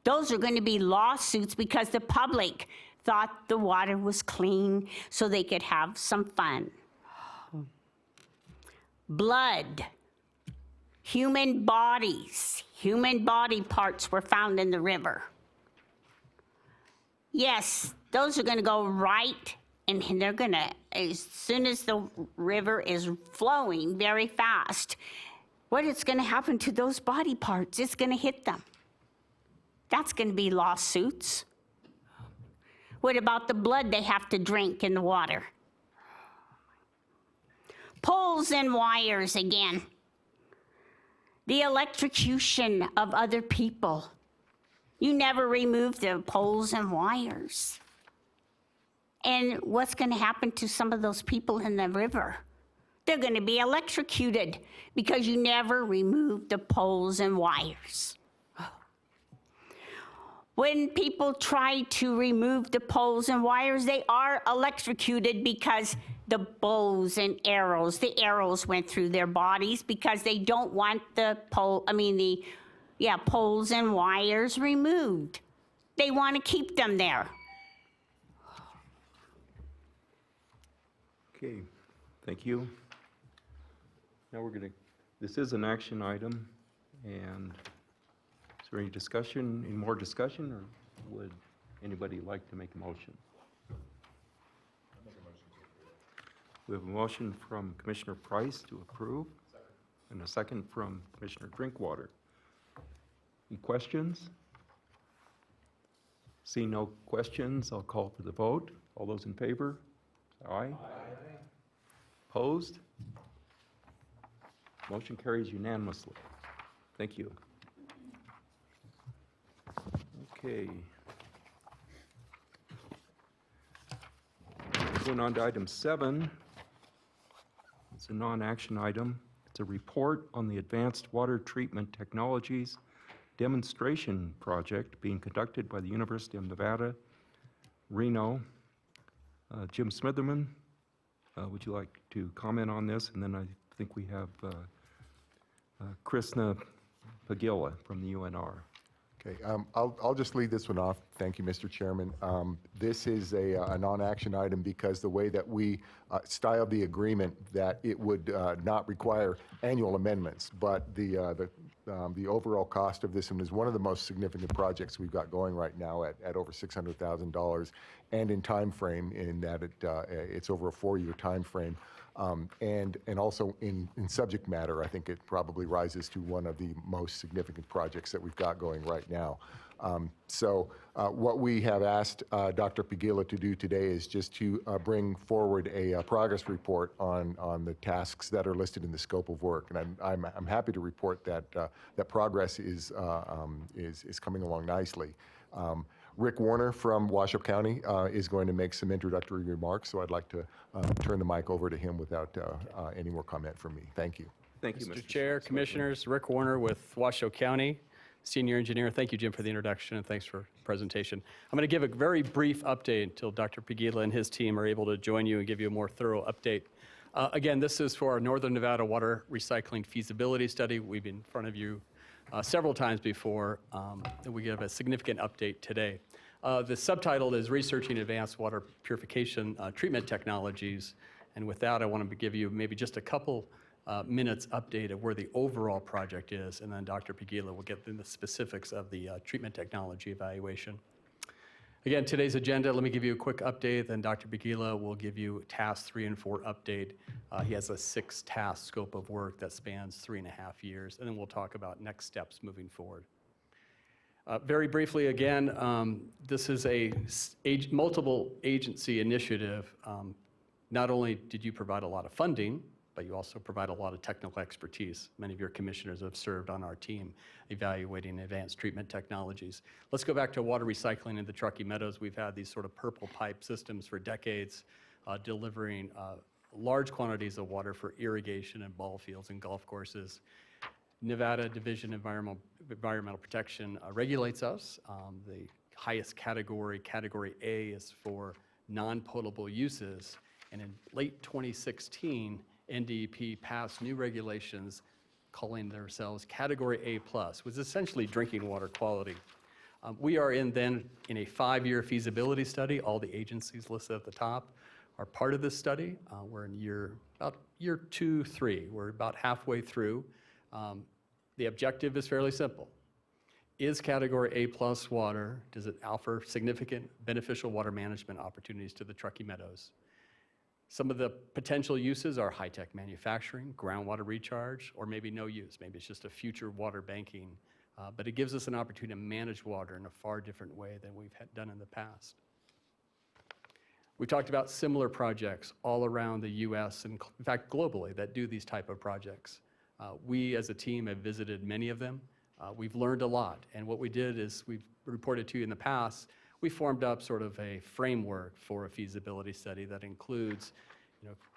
Those are going to be lawsuits because the public thought the water was clean so they could have some fun. Blood, human bodies, human body parts were found in the river. Yes, those are going to go right, and they're going to, as soon as the river is flowing very fast, what is going to happen to those body parts? It's going to hit them. That's going to be lawsuits. What about the blood they have to drink in the water? Poles and wires again. The electrocution of other people. You never remove the poles and wires. And what's going to happen to some of those people in the river? They're going to be electrocuted because you never removed the poles and wires. When people try to remove the poles and wires, they are electrocuted because the bows and arrows, the arrows went through their bodies because they don't want the poles and wires removed. They want to keep them there. Okay, thank you. Now this is an action item, and is there any discussion, any more discussion, or would anybody like to make a motion? We have a motion from Commissioner Price to approve, and a second from Commissioner Drinkwater. Any questions? See no questions, I'll call for the vote. All those in favor? Aye. Opposed? Motion carries unanimously. Thank you. Okay. Going on to item 7. It's a non-action item. It's a report on the Advanced Water Treatment Technologies demonstration project being conducted by the University of Nevada, Reno. Jim Smitherman, would you like to comment on this? And then I think we have Krishna Pagila from the UNR. Okay, I'll just lead this one off. Thank you, Mr. Chairman. This is a non-action item because the way that we styled the agreement, that it would not require annual amendments, but the overall cost of this one is one of the most significant projects we've got going right now at over $600,000, and in time frame, in that it's over a 4-year time frame. And also in subject matter, I think it probably rises to one of the most significant projects that we've got going right now. So what we have asked Dr. Pagila to do today is just to bring forward a progress report on the tasks that are listed in the scope of work. And I'm happy to report that that progress is coming along nicely. Rick Warner from Washoe County is going to make some introductory remarks, so I'd like to turn the mic over to him without any more comment from me. Thank you. Thank you, Mr. Chair, Commissioners, Rick Warner with Washoe County, Senior Engineer. Thank you, Jim, for the introduction, and thanks for the presentation. I'm going to give a very brief update until Dr. Pagila and his team are able to join you and give you a more thorough update. Again, this is for our Northern Nevada Water Recycling Feasibility Study. We've been in front of you several times before, and we give a significant update today. The subtitle is Researching Advanced Water Purification Treatment Technologies, and with that I want to give you maybe just a couple minutes update of where the overall project is, and then Dr. Pagila will get into the specifics of the treatment technology evaluation. Again, today's agenda, let me give you a quick update, then Dr. Pagila will give you tasks 3 and 4 update. He has a 6-task scope of work that spans 3.5 years, and then we'll talk about next steps moving forward. Very briefly again, this is a multiple agency initiative Not only did you provide a lot of funding, but you also provide a lot of technical expertise. Many of your commissioners have served on our team evaluating advanced treatment technologies. Let's go back to water recycling in the Truckee Meadows. We've had these sort of purple pipe systems for decades, delivering large quantities of water for irrigation and ball fields and golf courses. Nevada Division of Environmental Protection regulates us. The highest category, Category A, is for non-potable uses. And in late 2016, NDEP passed new regulations calling themselves Category A+, which is essentially drinking water quality. We are in a 5-year feasibility study. All the agencies listed at the top are part of this study. We're in about year 2, 3. We're about halfway through. The objective is fairly simple. Is Category A+ water, does it offer significant beneficial water management opportunities to the Truckee Meadows? Some of the potential uses are high-tech manufacturing, groundwater recharge, or maybe no use. Maybe it's just a future water banking. But it gives us an opportunity to manage water in a far different way than we've done in the past. We talked about similar projects all around the U.S. and, in fact, globally that do these type of projects. We, as a team, have visited many of them. We've learned a lot. And what we did is, we've reported to you in the past, we formed up sort of a framework for a feasibility study that includes,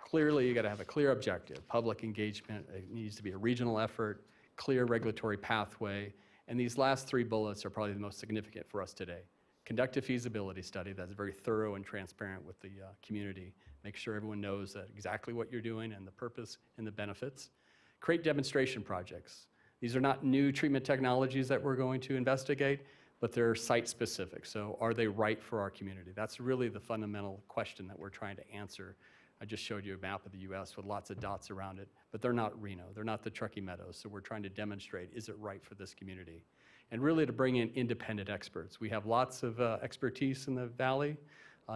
clearly you got to have a clear objective, public engagement, it needs to be a regional effort, clear regulatory pathway, and these last 3 bullets are probably the most significant for us today. Conduct a feasibility study that's very thorough and transparent with the community. Make sure everyone knows that exactly what you're doing and the purpose and the benefits. Create demonstration projects. These are not new treatment technologies that we're going to investigate, but they're site-specific. So are they right for our community? That's really the fundamental question that we're trying to answer. I just showed you a map of the U.S. with lots of dots around it, but they're not Reno. They're not the Truckee Meadows. So we're trying to demonstrate, is it right for this community? And really to bring in independent experts. We have lots of expertise in the Valley.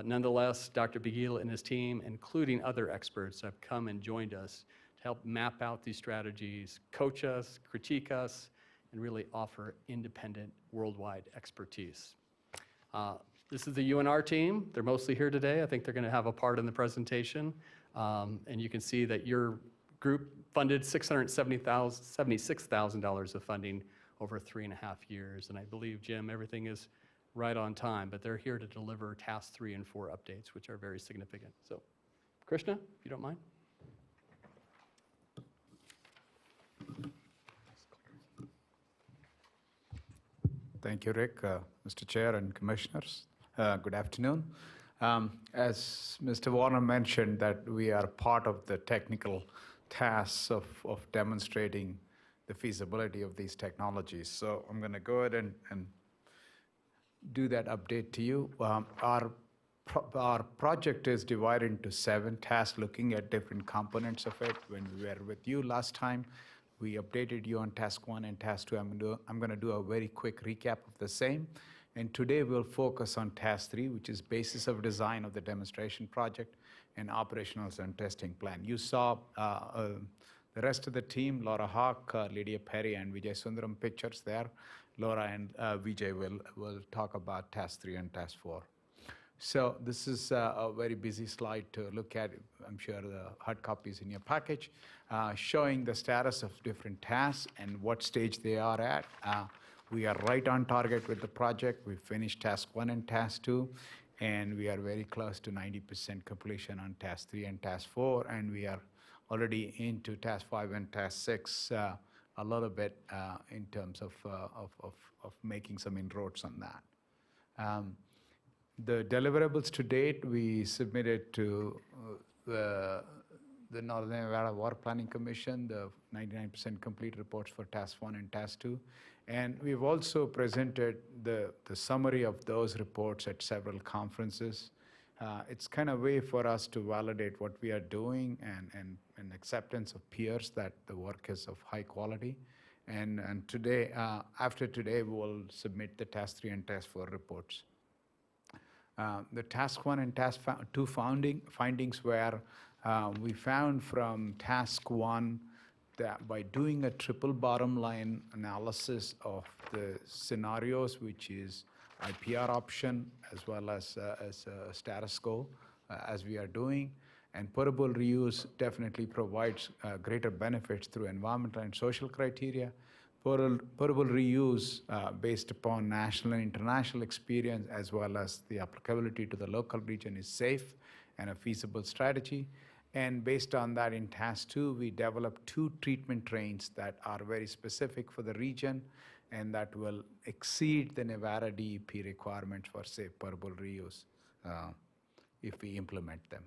Nonetheless, Dr. Begila and his team, including other experts, have come and joined us to help map out these strategies, coach us, critique us, and really offer independent worldwide expertise. This is the UNR team. They're mostly here today. I think they're going to have a part in the presentation. And you can see that your group funded $676,000 of funding over 3.5 years. And I believe, Jim, everything is right on time, but they're here to deliver Task 3 and 4 updates, which are very significant. So, Krishna, if you don't mind. Thank you, Rick, Mr. Chair and Commissioners. Good afternoon. As Mr. Warner mentioned, that we are part of the technical tasks of demonstrating the feasibility of these technologies. So I'm going to go ahead and do that update to you. Our project is divided into 7 tasks looking at different components of it. When we were with you last time, we updated you on Task 1 and Task 2. I'm going to do a very quick recap of the same. And today we'll focus on Task 3, which is basis of design of the demonstration project and operationals and testing plan. You saw the rest of the team, Laura Hawk, Lydia Perry, and Vijay Sundaram pictures there. Laura and Vijay will talk about Task 3 and Task 4. So this is a very busy slide to look at. I'm sure the hard copy is in your package, showing the status of different tasks and what stage they are at. We are right on target with the project. We finished Task 1 and Task 2, and we are very close to 90% completion on Task 3 and Task 4, and we are already into Task 5 and Task 6 a little bit in terms of making some inroads on that. The deliverables to date, we submitted to the Northern Nevada Water Planning Commission, the 99% complete reports for Task 1 and Task 2. And we've also presented the summary of those reports at several conferences. It's kind of a way for us to validate what we are doing and acceptance of peers that the work is of high quality. And today, after today, we will submit the Task 3 and Task 4 reports. The Task 1 and Task 2 findings were we found from Task 1 that by doing a triple bottom line analysis of the scenarios, which is IPR option as well as a status quo, as we are doing, And potable reuse definitely provides greater benefits through environmental and social criteria. Potable reuse based upon national and international experience as well as the applicability to the local region is safe and a feasible strategy. And based on that, in Task 2, we developed 2 treatment trains that are very specific for the region and that will exceed the Nevada DEP requirements for safe potable reuse if we implement them.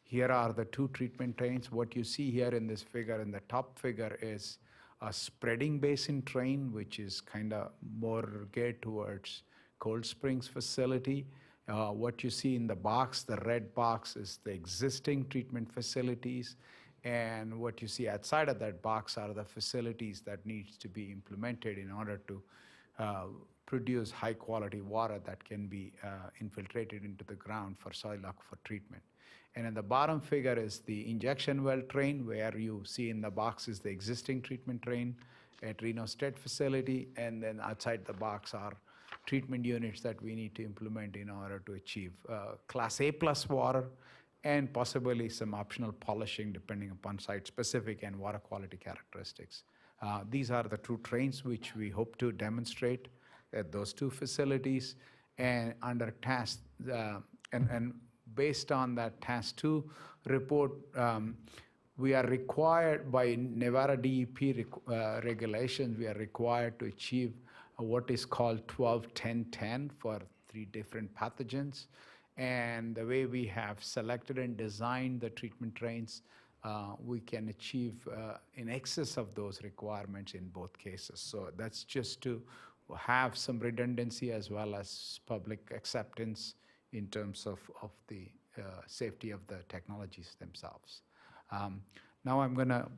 Here are the 2 treatment trains. What you see here in this figure, in the top figure, is a spreading basin train, which is kind of more geared towards Cold Springs facility. What you see in the box, the red box, is the existing treatment facilities. And what you see outside of that box are the facilities that needs to be implemented in order to produce high quality water that can be infiltrated into the ground for soil aquifer treatment. And in the bottom figure is the injection well train, where you see in the box is the existing treatment train at Reno State facility, and then outside the box are treatment units that we need to implement in order to achieve Class A plus water and possibly some optional polishing depending upon site-specific and water quality characteristics. These are the 2 trains which we hope to demonstrate at those 2 facilities. And under task, and based on that Task 2 report, we are required by Nevada DEP regulations, we are required to achieve what is called 12-10-10 for 3 different pathogens. And the way we have selected and designed the treatment trains, we can achieve in excess of those requirements in both cases. So that's just to have some redundancy as well as public acceptance in terms of the safety of the technologies themselves. Now I'm going to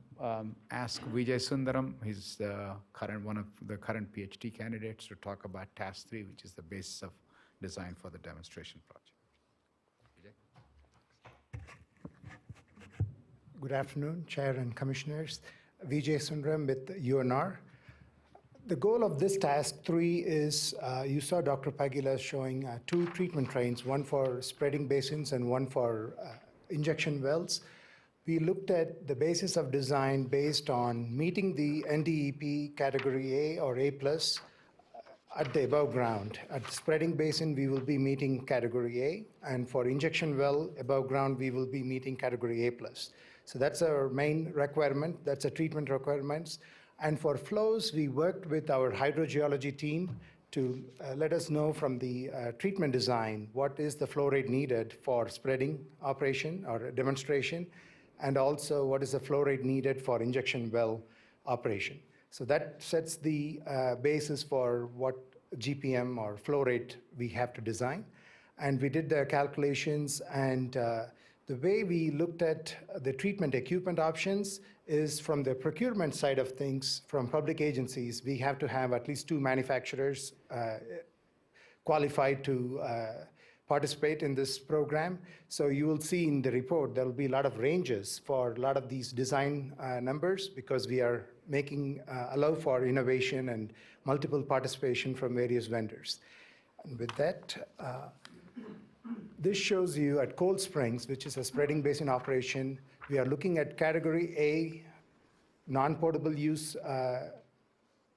ask Vijay Sundaram, he's one of the current PhD candidates, to talk about Task 3, which is the basis of design for the demonstration project. Good afternoon, Chair and Commissioners. Vijay Sundaram with UNR. The goal of this Task 3 is, you saw Dr. Pagila showing 2 treatment trains, one for spreading basins and one for injection wells. We looked at the basis of design based on meeting the NDEP Category A or A+, at the above ground. At the spreading basin, we will be meeting Category A, and for injection well above ground, we will be meeting Category A+. So that's our main requirement. That's a treatment requirements. And for flows, we worked with our hydrogeology team to let us know from the treatment design what is the flow rate needed for spreading operation or demonstration, and also what is the flow rate needed for injection well operation. So that sets the basis for what GPM or flow rate we have to design. And we did the calculations, and the way we looked at the treatment equipment options is from the procurement side of things from public agencies. We have to have at least 2 manufacturers qualified to participate in this program. So you will see in the report, there will be a lot of ranges for a lot of these design numbers, because we are making allow for innovation and multiple participation from various vendors. And with that, this shows you at Cold Springs, which is a spreading basin operation, we are looking at Category A, non-potable use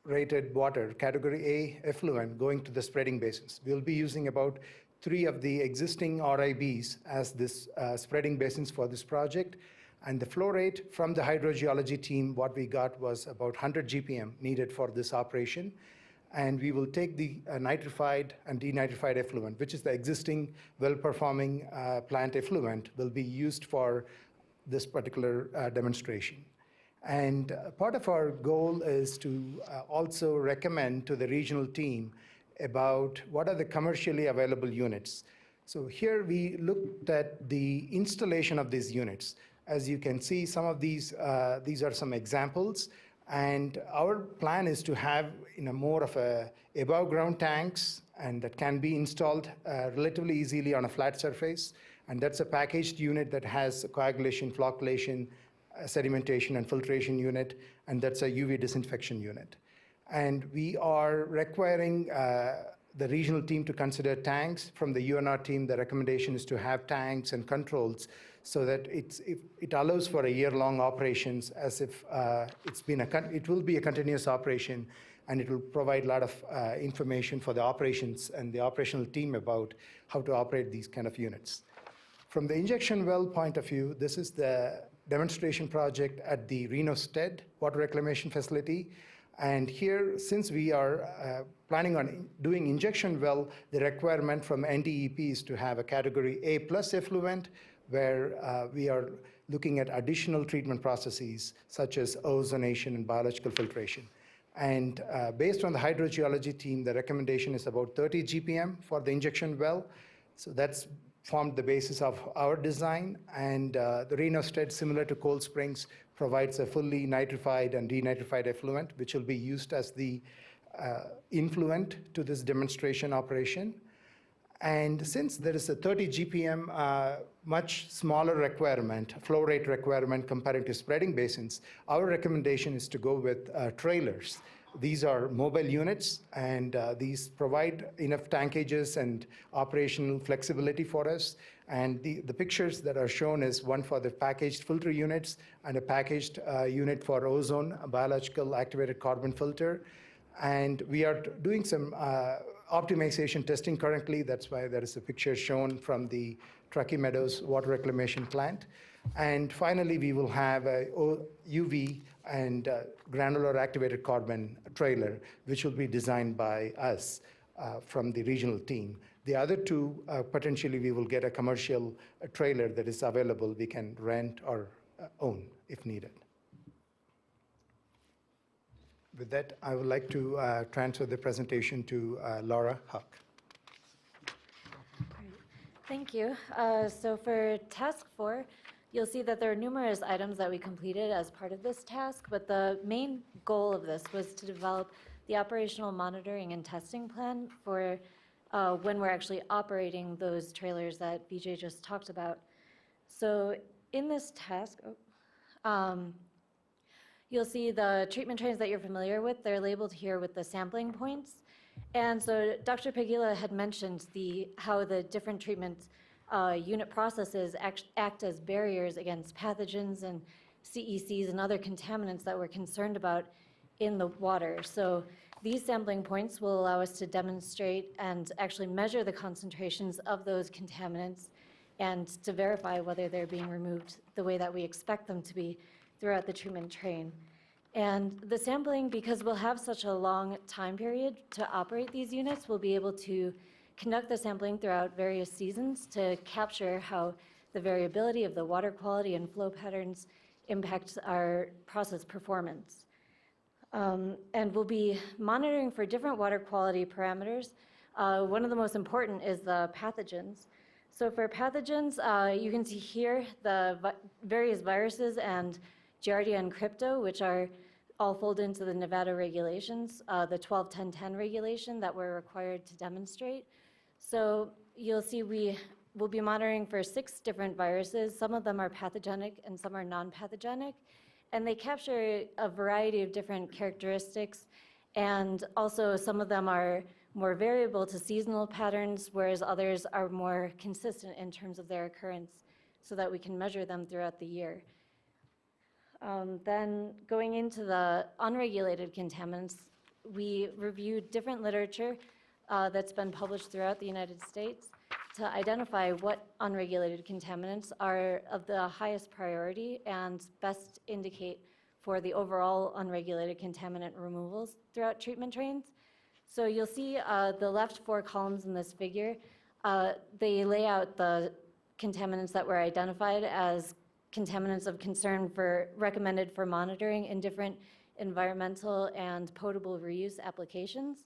rated water, Category A effluent going to the spreading basins. We'll be using about 3 of the existing RIBs as this spreading basins for this project. And the flow rate from the hydrogeology team, what we got was about 100 GPM needed for this operation. And we will take the nitrified and denitrified effluent, which is the existing well-performing plant effluent, will be used for this particular demonstration. And part of our goal is to also recommend to the regional team about what are the commercially available units. So here we looked at the installation of these units. As you can see, some of these are some examples. And our plan is to have more of a above ground tanks, and that can be installed relatively easily on a flat surface. And that's a packaged unit that has coagulation, flocculation, sedimentation, and filtration unit, and that's a UV disinfection unit. And we are requiring the regional team to consider tanks. From the UNR team, the recommendation is to have tanks and controls so that it allows for a year-long operations as if it will be a continuous operation, and it will provide a lot of information for the operations and the operational team about how to operate these kind of units. From the injection well point of view, this is the demonstration project at the Reno Stead Water Reclamation Facility. And here, since we are planning on doing injection well, the requirement from NDEP is to have a category A+ effluent, where we are looking at additional treatment processes such as ozonation and biological filtration. And based on the hydrogeology team, the recommendation is about 30 GPM for the injection well. So that's formed the basis of our design. And the Reno Stead, similar to Cold Springs, provides a fully nitrified and denitrified effluent, which will be used as the influent to this demonstration operation. And since there is a 30 GPM, much smaller requirement, flow rate requirement compared to spreading basins, our recommendation is to go with trailers. These are mobile units, and these provide enough tankages and operational flexibility for us. And the pictures that are shown is one for the packaged filter units and a packaged unit for ozone, a biological activated carbon filter. And we are doing some optimization testing currently. That's why there is a picture shown from the Truckee Meadows Water Reclamation Plant. And finally, we will have a UV and granular activated carbon trailer, which will be designed by us from the regional team. The other two, potentially we will get a commercial trailer that is available we can rent or own if needed. With that, I would like to transfer the presentation to Laura Huck. Thank you. So for task 4, you'll see that there are numerous items that we completed as part of this task, but the main goal of this was to develop the operational monitoring and testing plan for when we're actually operating those trailers that BJ just talked about. So in this task, you'll see the treatment trains that you're familiar with. They're labeled here with the sampling points. And so Dr. Pagila had mentioned how the different treatment unit processes act as barriers against pathogens and CECs and other contaminants that we're concerned about in the water. So these sampling points will allow us to demonstrate and actually measure the concentrations of those contaminants and to verify whether they're being removed the way that we expect them to be throughout the treatment train. And the sampling, because we'll have such a long time period to operate these units, we'll be able to conduct the sampling throughout various seasons to capture how the variability of the water quality and flow patterns impacts our process performance. And we'll be monitoring for different water quality parameters. One of the most important is the pathogens. So for pathogens, you can see here the various viruses and Giardia and Crypto, which are all fold into the Nevada regulations, the 12-10-10 regulation that we're required to demonstrate. So you'll see we will be monitoring for 6 different viruses. Some of them are pathogenic and some are non-pathogenic. And they capture a variety of different characteristics. And also some of them are more variable to seasonal patterns, whereas others are more consistent in terms of their occurrence so that we can measure them throughout the year. Then going into the unregulated contaminants, we reviewed different literature that's been published throughout the United States to identify what unregulated contaminants are of the highest priority and best indicate for the overall unregulated contaminant removals throughout treatment trains. So you'll see the left 4 columns in this figure, they lay out the contaminants that were identified as contaminants of concern recommended for monitoring in different environmental and potable reuse applications.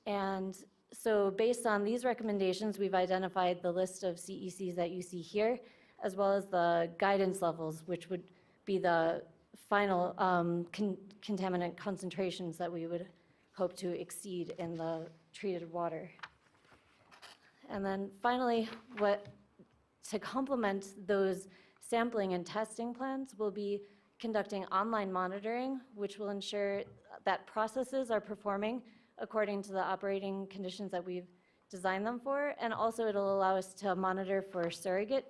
And so based on these recommendations, we've identified the list of CECs that you see here, as well as the guidance levels, which would be the final contaminant concentrations that we would hope to exceed in the treated water. And then finally, to complement those sampling and testing plans, we'll be conducting online monitoring, which will ensure that processes are performing according to the operating conditions that we've designed them for. And also it'll allow us to monitor for surrogate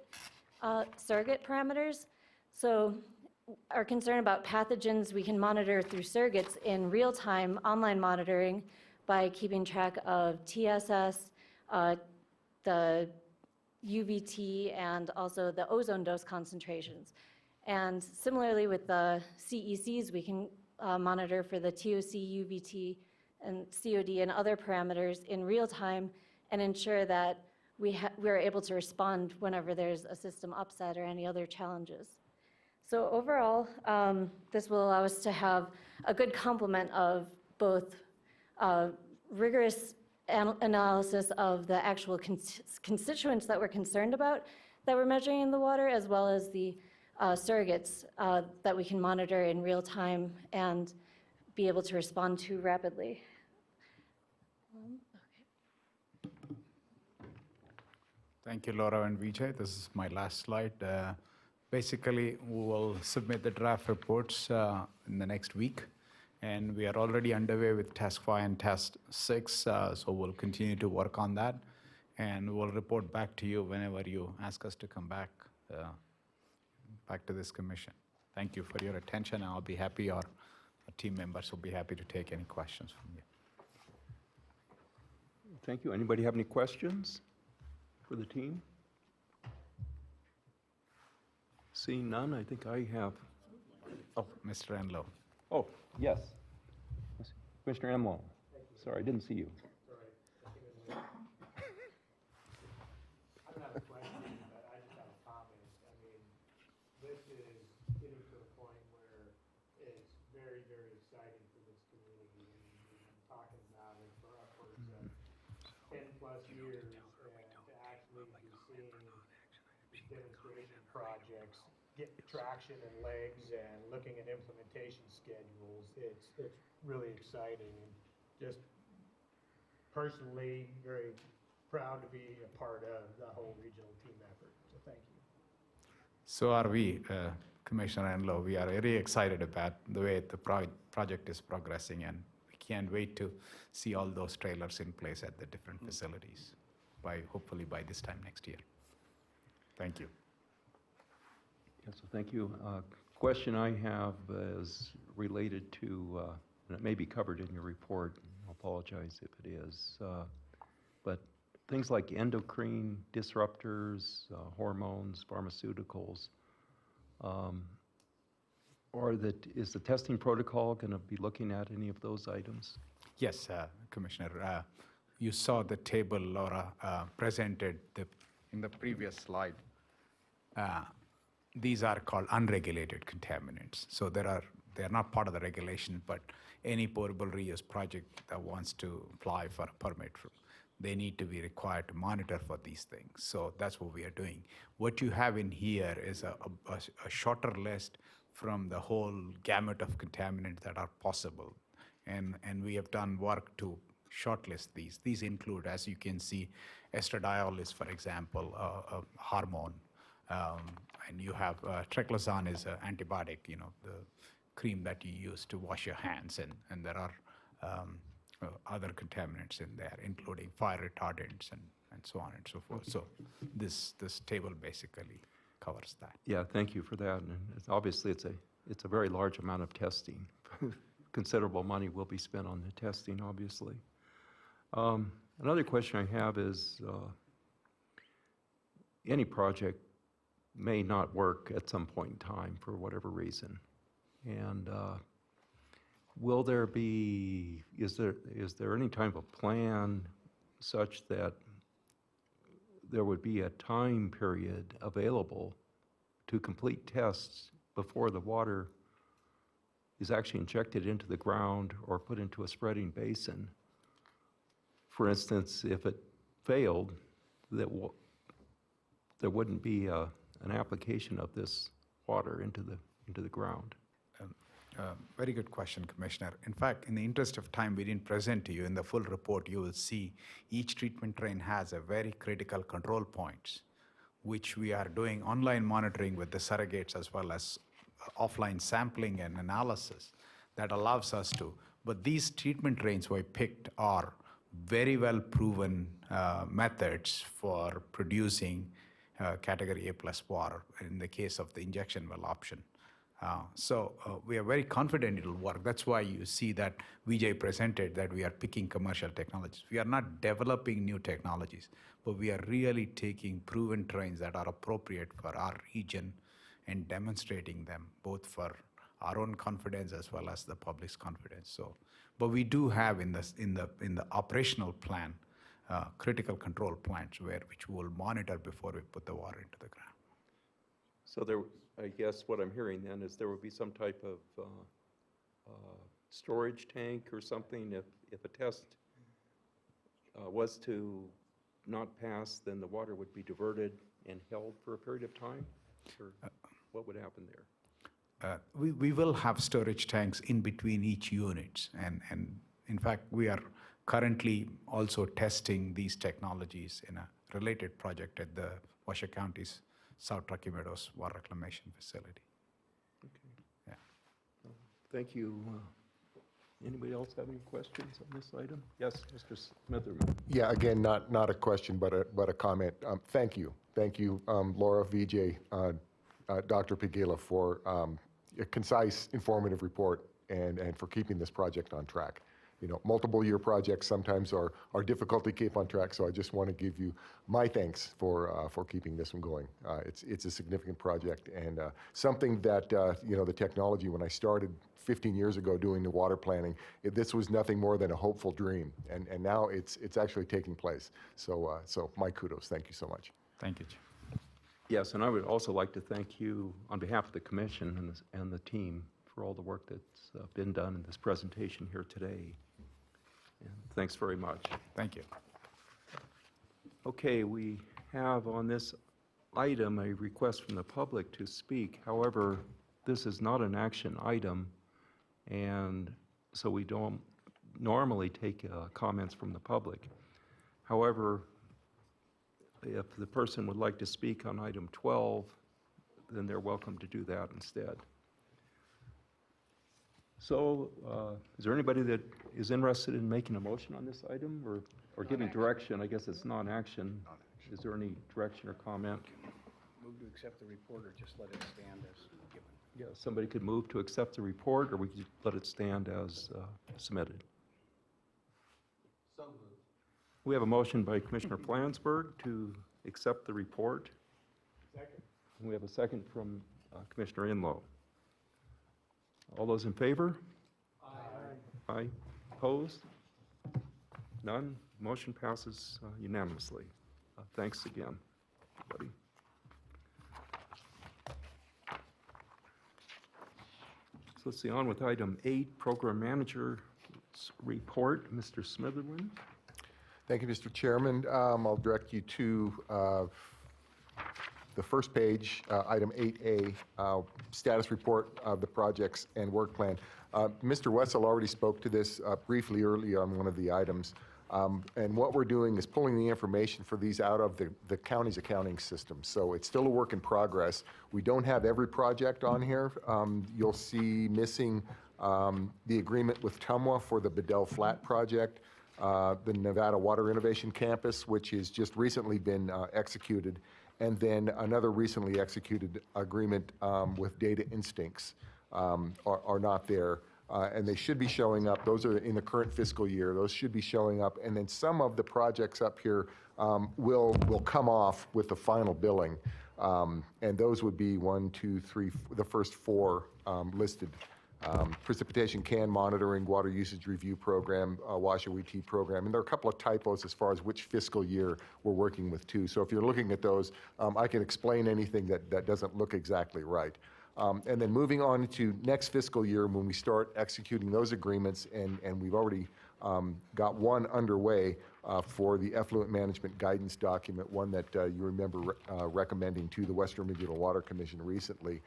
surrogate parameters. So our concern about pathogens, we can monitor through surrogates in real-time online monitoring by keeping track of TSS, the UVT, and also the ozone dose concentrations. And similarly with the CECs, we can monitor for the TOC, UVT, and COD and other parameters in real time and ensure that we're able to respond whenever there's a system upset or any other challenges. So overall, this will allow us to have a good complement of both rigorous analysis of the actual constituents that we're concerned about that we're measuring in the water, as well as the surrogates that we can monitor in real time and be able to respond to rapidly. Thank you, Laura and Vijay. This is my last slide. Basically, we will submit the draft reports in the next week, and we are already underway with Task 5 and Task 6, so we'll continue to work on that, and we'll report back to you whenever you ask us to come back to this commission. Thank you for your attention. I'll be happy, or our team members will be happy to take any questions from you. Thank you. Anybody have any questions for the team? Seeing none, I think I have. Oh, Mr. Enlow. Oh, yes. Commissioner Emlo. Sorry, I didn't see you. I don't have a question, but I just have a comment. I mean, this is getting to a point where it's very, very exciting for this community. And we've been talking about it for upwards of 10+ years, and to actually be seeing these demonstration projects get traction and legs and looking at implementation schedules, it's really exciting. And just personally, very proud to be a part of the whole regional team effort. So thank you. So are we, Commissioner Enlow. We are very excited about the way the project is progressing, and we can't wait to see all those trailers in place at the different facilities hopefully by this time next year. Thank you. Yes, so thank you. Question I have is related to, and it may be covered in your report, I apologize if it is, but things like endocrine disruptors, hormones, pharmaceuticals, is the testing protocol going to be looking at any of those items? Yes, Commissioner. You saw the table Laura presented in the previous slide. These are called unregulated contaminants. So they're not part of the regulation, but any potable reuse project that wants to apply for a permit, they need to be required to monitor for these things. So that's what we are doing. What you have in here is a shorter list from the whole gamut of contaminants that are possible. And we have done work to shortlist these. These include, as you can see, estradiol is, for example, a hormone. And you have triclosan is an antibiotic, the cream that you use to wash your hands. And there are other contaminants in there, including fire retardants and so on and so forth. So this table basically covers that. Yeah, thank you for that. And obviously, it's a very large amount of testing. Considerable money will be spent on the testing, obviously. Another question I have is, any project may not work at some point in time for whatever reason. And will there be, is there any type of plan such that there would be a time period available to complete tests before the water is actually injected into the ground or put into a spreading basin? For instance, if it failed, there wouldn't be an application of this water into the ground. Very good question, Commissioner. In fact, in the interest of time, we didn't present to you. In the full report, you will see each treatment train has a very critical control points, which we are doing online monitoring with the surrogates as well as offline sampling and analysis that allows us to. But these treatment trains we picked are very well proven methods for producing category A+ water in the case of the injection well option. We are very confident it'll work. That's why you see that Vijay presented that we are picking commercial technologies. We are not developing new technologies, but we are really taking proven trains that are appropriate for our region and demonstrating them both for our own confidence as well as the public's confidence. But we do have in the operational plan critical control plants which we will monitor before we put the water into the ground. So I guess what I'm hearing then is there would be some type of storage tank or something if a test was to not pass, then the water would be diverted and held for a period of time? Or what would happen there? We will have storage tanks in between each unit, and in fact, we are currently also testing these technologies in a related project at the Washoe County's South Rocky Meadows Water Reclamation Facility. Okay. Yeah. Thank you. Anybody else have any questions on this item? Yes, Mr. Smitherman. Yeah, again, not a question, but a comment. Thank you. Thank you, Laura, Vijay, Dr. Pagila, for a concise, informative report and for keeping this project on track. You know, multiple year projects sometimes are difficult to keep on track, so I just want to give you my thanks for keeping this one going. It's a significant project and something that, you know, the technology, when I started 15 years ago doing the water planning, this was nothing more than a hopeful dream, and now it's actually taking place. So my kudos. Thank you so much. Thank you. Yes, and I would also like to thank you on behalf of the commission and the team for all the work that's been done in this presentation here today. And thanks very much. Thank you. Okay, we have on this item a request from the public to speak. However, this is not an action item, and so we don't normally take comments from the public. However, if the person would like to speak on item 12, then they're welcome to do that instead. So, is there anybody that is interested in making a motion on this item or giving direction? I guess it's non-action. Is there any direction or comment? Move to accept the report or just let it stand as given? Yeah, somebody could move to accept the report, or we could let it stand as submitted. So moved. We have a motion by Commissioner Flansburgh to accept the report. Second. We have a second from Commissioner Inlow. All those in favor? Aye. Aye. Opposed? None? Motion passes unanimously. Thanks again, everybody. So let's see, on with item 8, Program Manager's Report. Mr. Smitherland. Thank you, Mr. Chairman. I'll direct you to the first page, item 8A, status report of the projects and work plan. Mr. Wessel already spoke to this briefly earlier on one of the items. And what we're doing is pulling the information for these out of the county's accounting system. So it's still a work in progress. We don't have every project on here. You'll see missing the agreement with TUMWA for the Bedell Flat project, the Nevada Water Innovation Campus, which has just recently been executed, and then another recently executed agreement with Data Instincts are not there. And they should be showing up. Those are in the current fiscal year. Those should be showing up. And then some of the projects up here will come off with the final billing. And those would be 1, 2, 3, the first 4 listed. Precipitation can monitoring, water usage review program, Washoe ET program. And there are a couple of typos as far as which fiscal year we're working with too. So if you're looking at those, I can explain anything that doesn't look exactly right. And then moving on to next fiscal year when we start executing those agreements, and we've already got one underway for the effluent management guidance document, one that you remember recommending to the Western Regional Water Commission recently.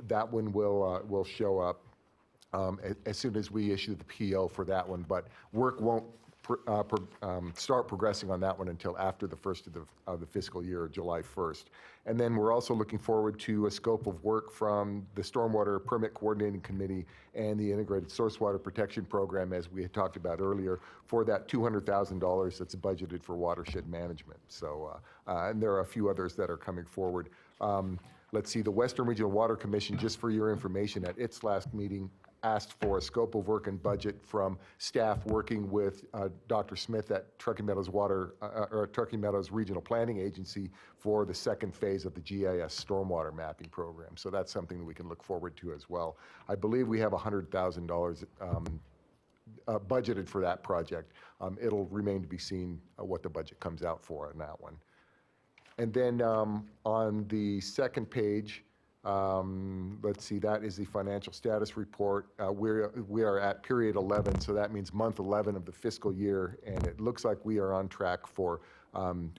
That one will show up as soon as we issue the PO for that one, but work won't start progressing on that one until after the first of the fiscal year, July 1st. And then we're also looking forward to a scope of work from the Stormwater Permit Coordinating Committee and the Integrated Source Water Protection Program, as we had talked about earlier, for that $200,000 that's budgeted for watershed management. So, and there are a few others that are coming forward. Let's see, the Western Regional Water Commission, just for your information, at its last meeting, asked for a scope of work and budget from staff working with Dr. Smith at Truckee Meadows Truckee Meadows Regional Planning Agency for the second phase of the GIS stormwater mapping program. So that's something that we can look forward to as well. I believe we have $100,000 budgeted for that project. It'll remain to be seen what the budget comes out for on that one. And then on the second page, let's see, that is the financial status report. We are at period 11, so that means month 11 of the fiscal year, and it looks like we are on track for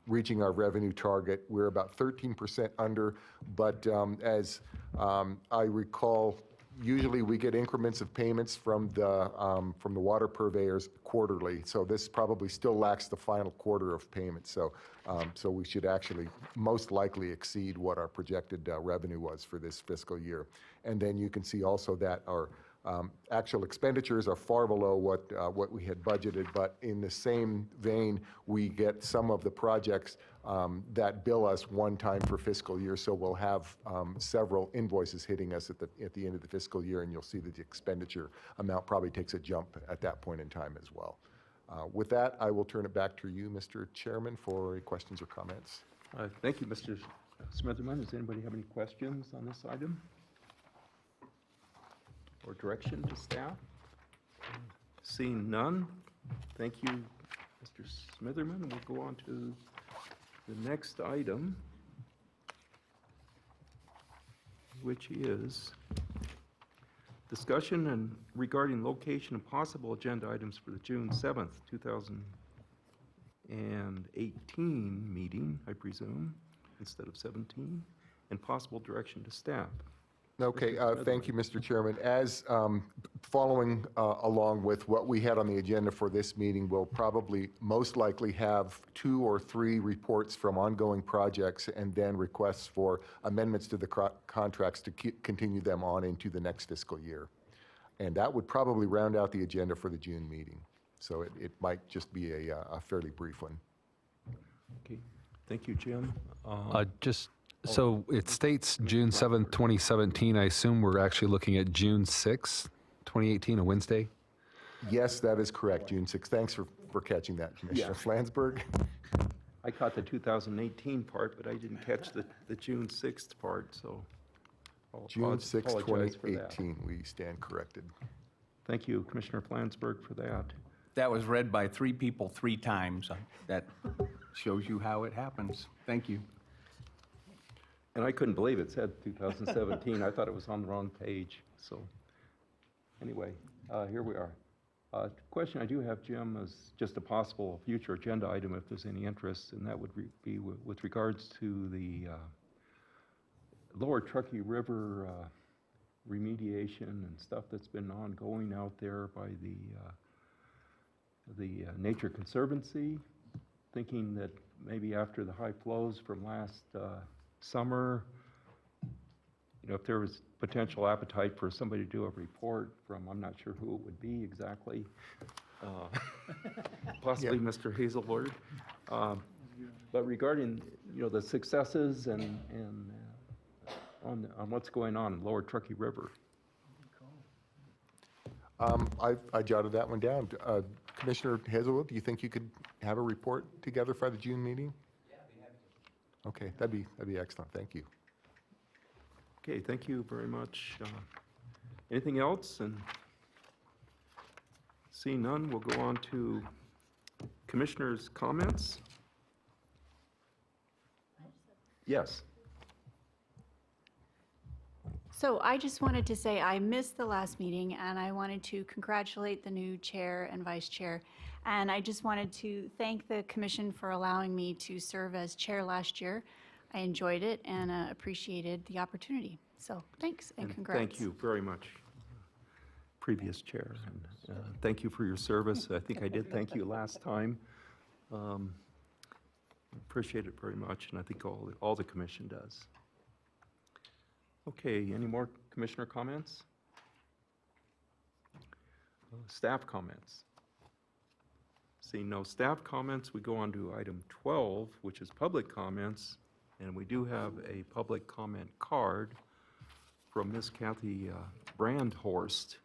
reaching our revenue target. We're about 13% under, but as I recall, usually we get increments of payments from the water purveyors quarterly, so this probably still lacks the final quarter of payments. So we should actually most likely exceed what our projected revenue was for this fiscal year. And then you can see also that our actual expenditures are far below what we had budgeted, but in the same vein, we get some of the projects that bill us one time for fiscal year, so we'll have several invoices hitting us at the end of the fiscal year, and you'll see that the expenditure amount probably takes a jump at that point in time as well. With that, I will turn it back to you, Mr. Chairman, for questions or comments. Thank you, Mr. Smitherman. Does anybody have any questions on this item? Or direction to staff? Seeing none, thank you, Mr. Smitherman. We'll go on to the next item, which is discussion and regarding location and possible agenda items for the June 7th, 2018 meeting, I presume, instead of 17, and possible direction to staff. Okay, thank you, Mr. Chairman. As following along with what we had on the agenda for this meeting, we'll probably most likely have 2 or 3 reports from ongoing projects and then requests for amendments to the contracts to continue them on into the next fiscal year. And that would probably round out the agenda for the June meeting. So it might just be a fairly brief one. Okay, thank you, Jim. So it states June 7th, 2017. I assume we're actually looking at June 6th, 2018, a Wednesday? Yes, that is correct, June 6th. Thanks for catching that, Commissioner Flansburgh. I caught the 2018 part, but I didn't catch the June 6th part, so I'll June 6th, apologize for that. 2018, we stand corrected. Thank you, Commissioner Flansburgh, for that. That was read by 3 people 3 times. That shows you how it happens. Thank you. And I couldn't believe it said 2017. I thought it was on the wrong page. So anyway, here we are. Question I do have, Jim, is just a possible future agenda item if there's any interest, and that would be with regards to the Lower Truckee River remediation and stuff that's been ongoing out there by the Nature Conservancy, thinking that maybe after the high flows from last summer, if there was potential appetite for somebody to do a report from, I'm not sure who it would be exactly, possibly Mr. Hazelwood, but regarding, the successes and on what's going on in Lower Truckee River. I jotted that one down. Commissioner Hazelwood, do you think you could have a report together for the June meeting? Okay, that'd be excellent. Thank you. Okay, thank you very much. Anything else? And seeing none, we'll go on to commissioners' comments. Yes. So I just wanted to say I missed the last meeting, and I wanted to congratulate the new chair and vice chair. And I just wanted to thank the commission for allowing me to serve as chair last year. I enjoyed it and appreciated the opportunity. So thanks and congrats. Thank you very much previous chair. And thank you for your service. I think I did thank you last time. Appreciate it very much, and I think all the commission does. Okay, any more commissioner comments? Staff comments? Seeing no staff comments, we go on to item 12, which is public comments, and we do have a public comment card from Miss Kathy Brandhorst.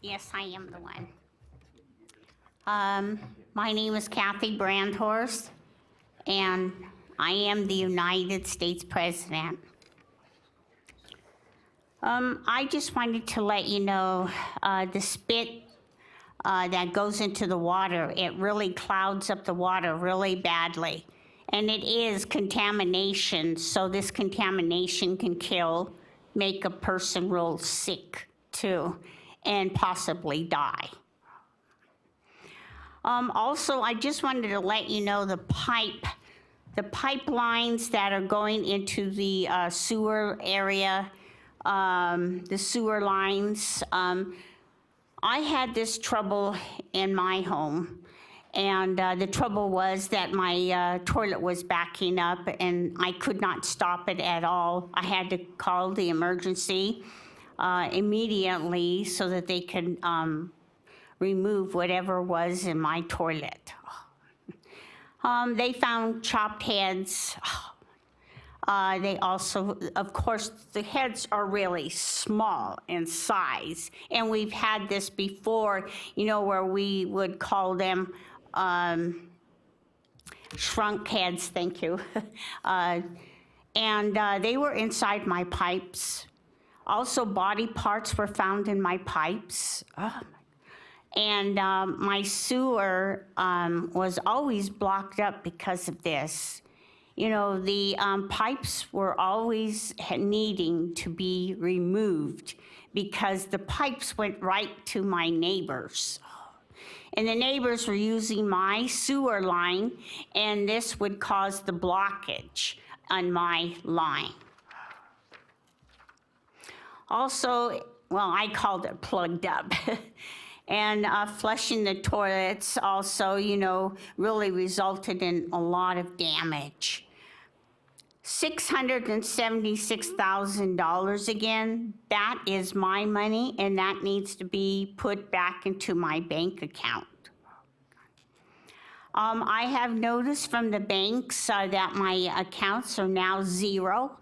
Yes, I am the one. My name is Kathy Brandhorst, and I am the United States President. I just wanted to let you know the spit that goes into the water, it really clouds up the water really badly. And it is contamination, so this contamination can make a person real sick too, and possibly die. Also, I just wanted to let you know the pipelines that are going into the sewer area, the sewer lines. I had this trouble in my home, and the trouble was that my toilet was backing up and I could not stop it at all. I had to call the emergency immediately so that they could remove whatever was in my toilet. They found chopped heads. They also, of course, the heads are really small in size. And we've had this before, you know, where we would call them shrunk heads, thank you. And they were inside my pipes. Also, body parts were found in my pipes. And my sewer was always blocked up because of this. You know, the pipes were always needing to be removed because the pipes went right to my neighbors. And the neighbors were using my sewer line, and this would cause the blockage on my line. Also, well, I called it plugged up. And flushing the toilets also, you know, really resulted in a lot of damage. $676,000 again, that is my money, and that needs to be put back into my bank account. I have noticed from the banks that my accounts are now zero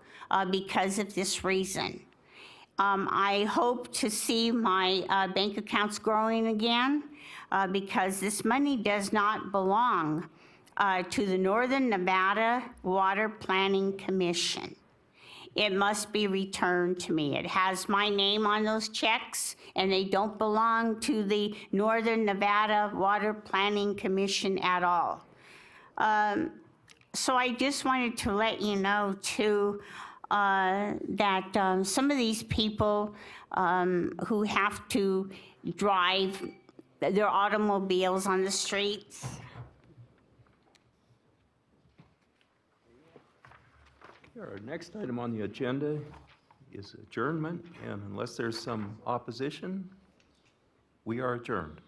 because of this reason. I hope to see my bank accounts growing again because this money does not belong to the Northern Nevada Water Planning Commission. It must be returned to me. It has my name on those checks, and they don't belong to the Northern Nevada Water Planning Commission at all. So I just wanted to let you know, too, that some of these people who have to drive their automobiles on the streets. Our next item on the agenda is adjournment, and unless there's some opposition, we are adjourned.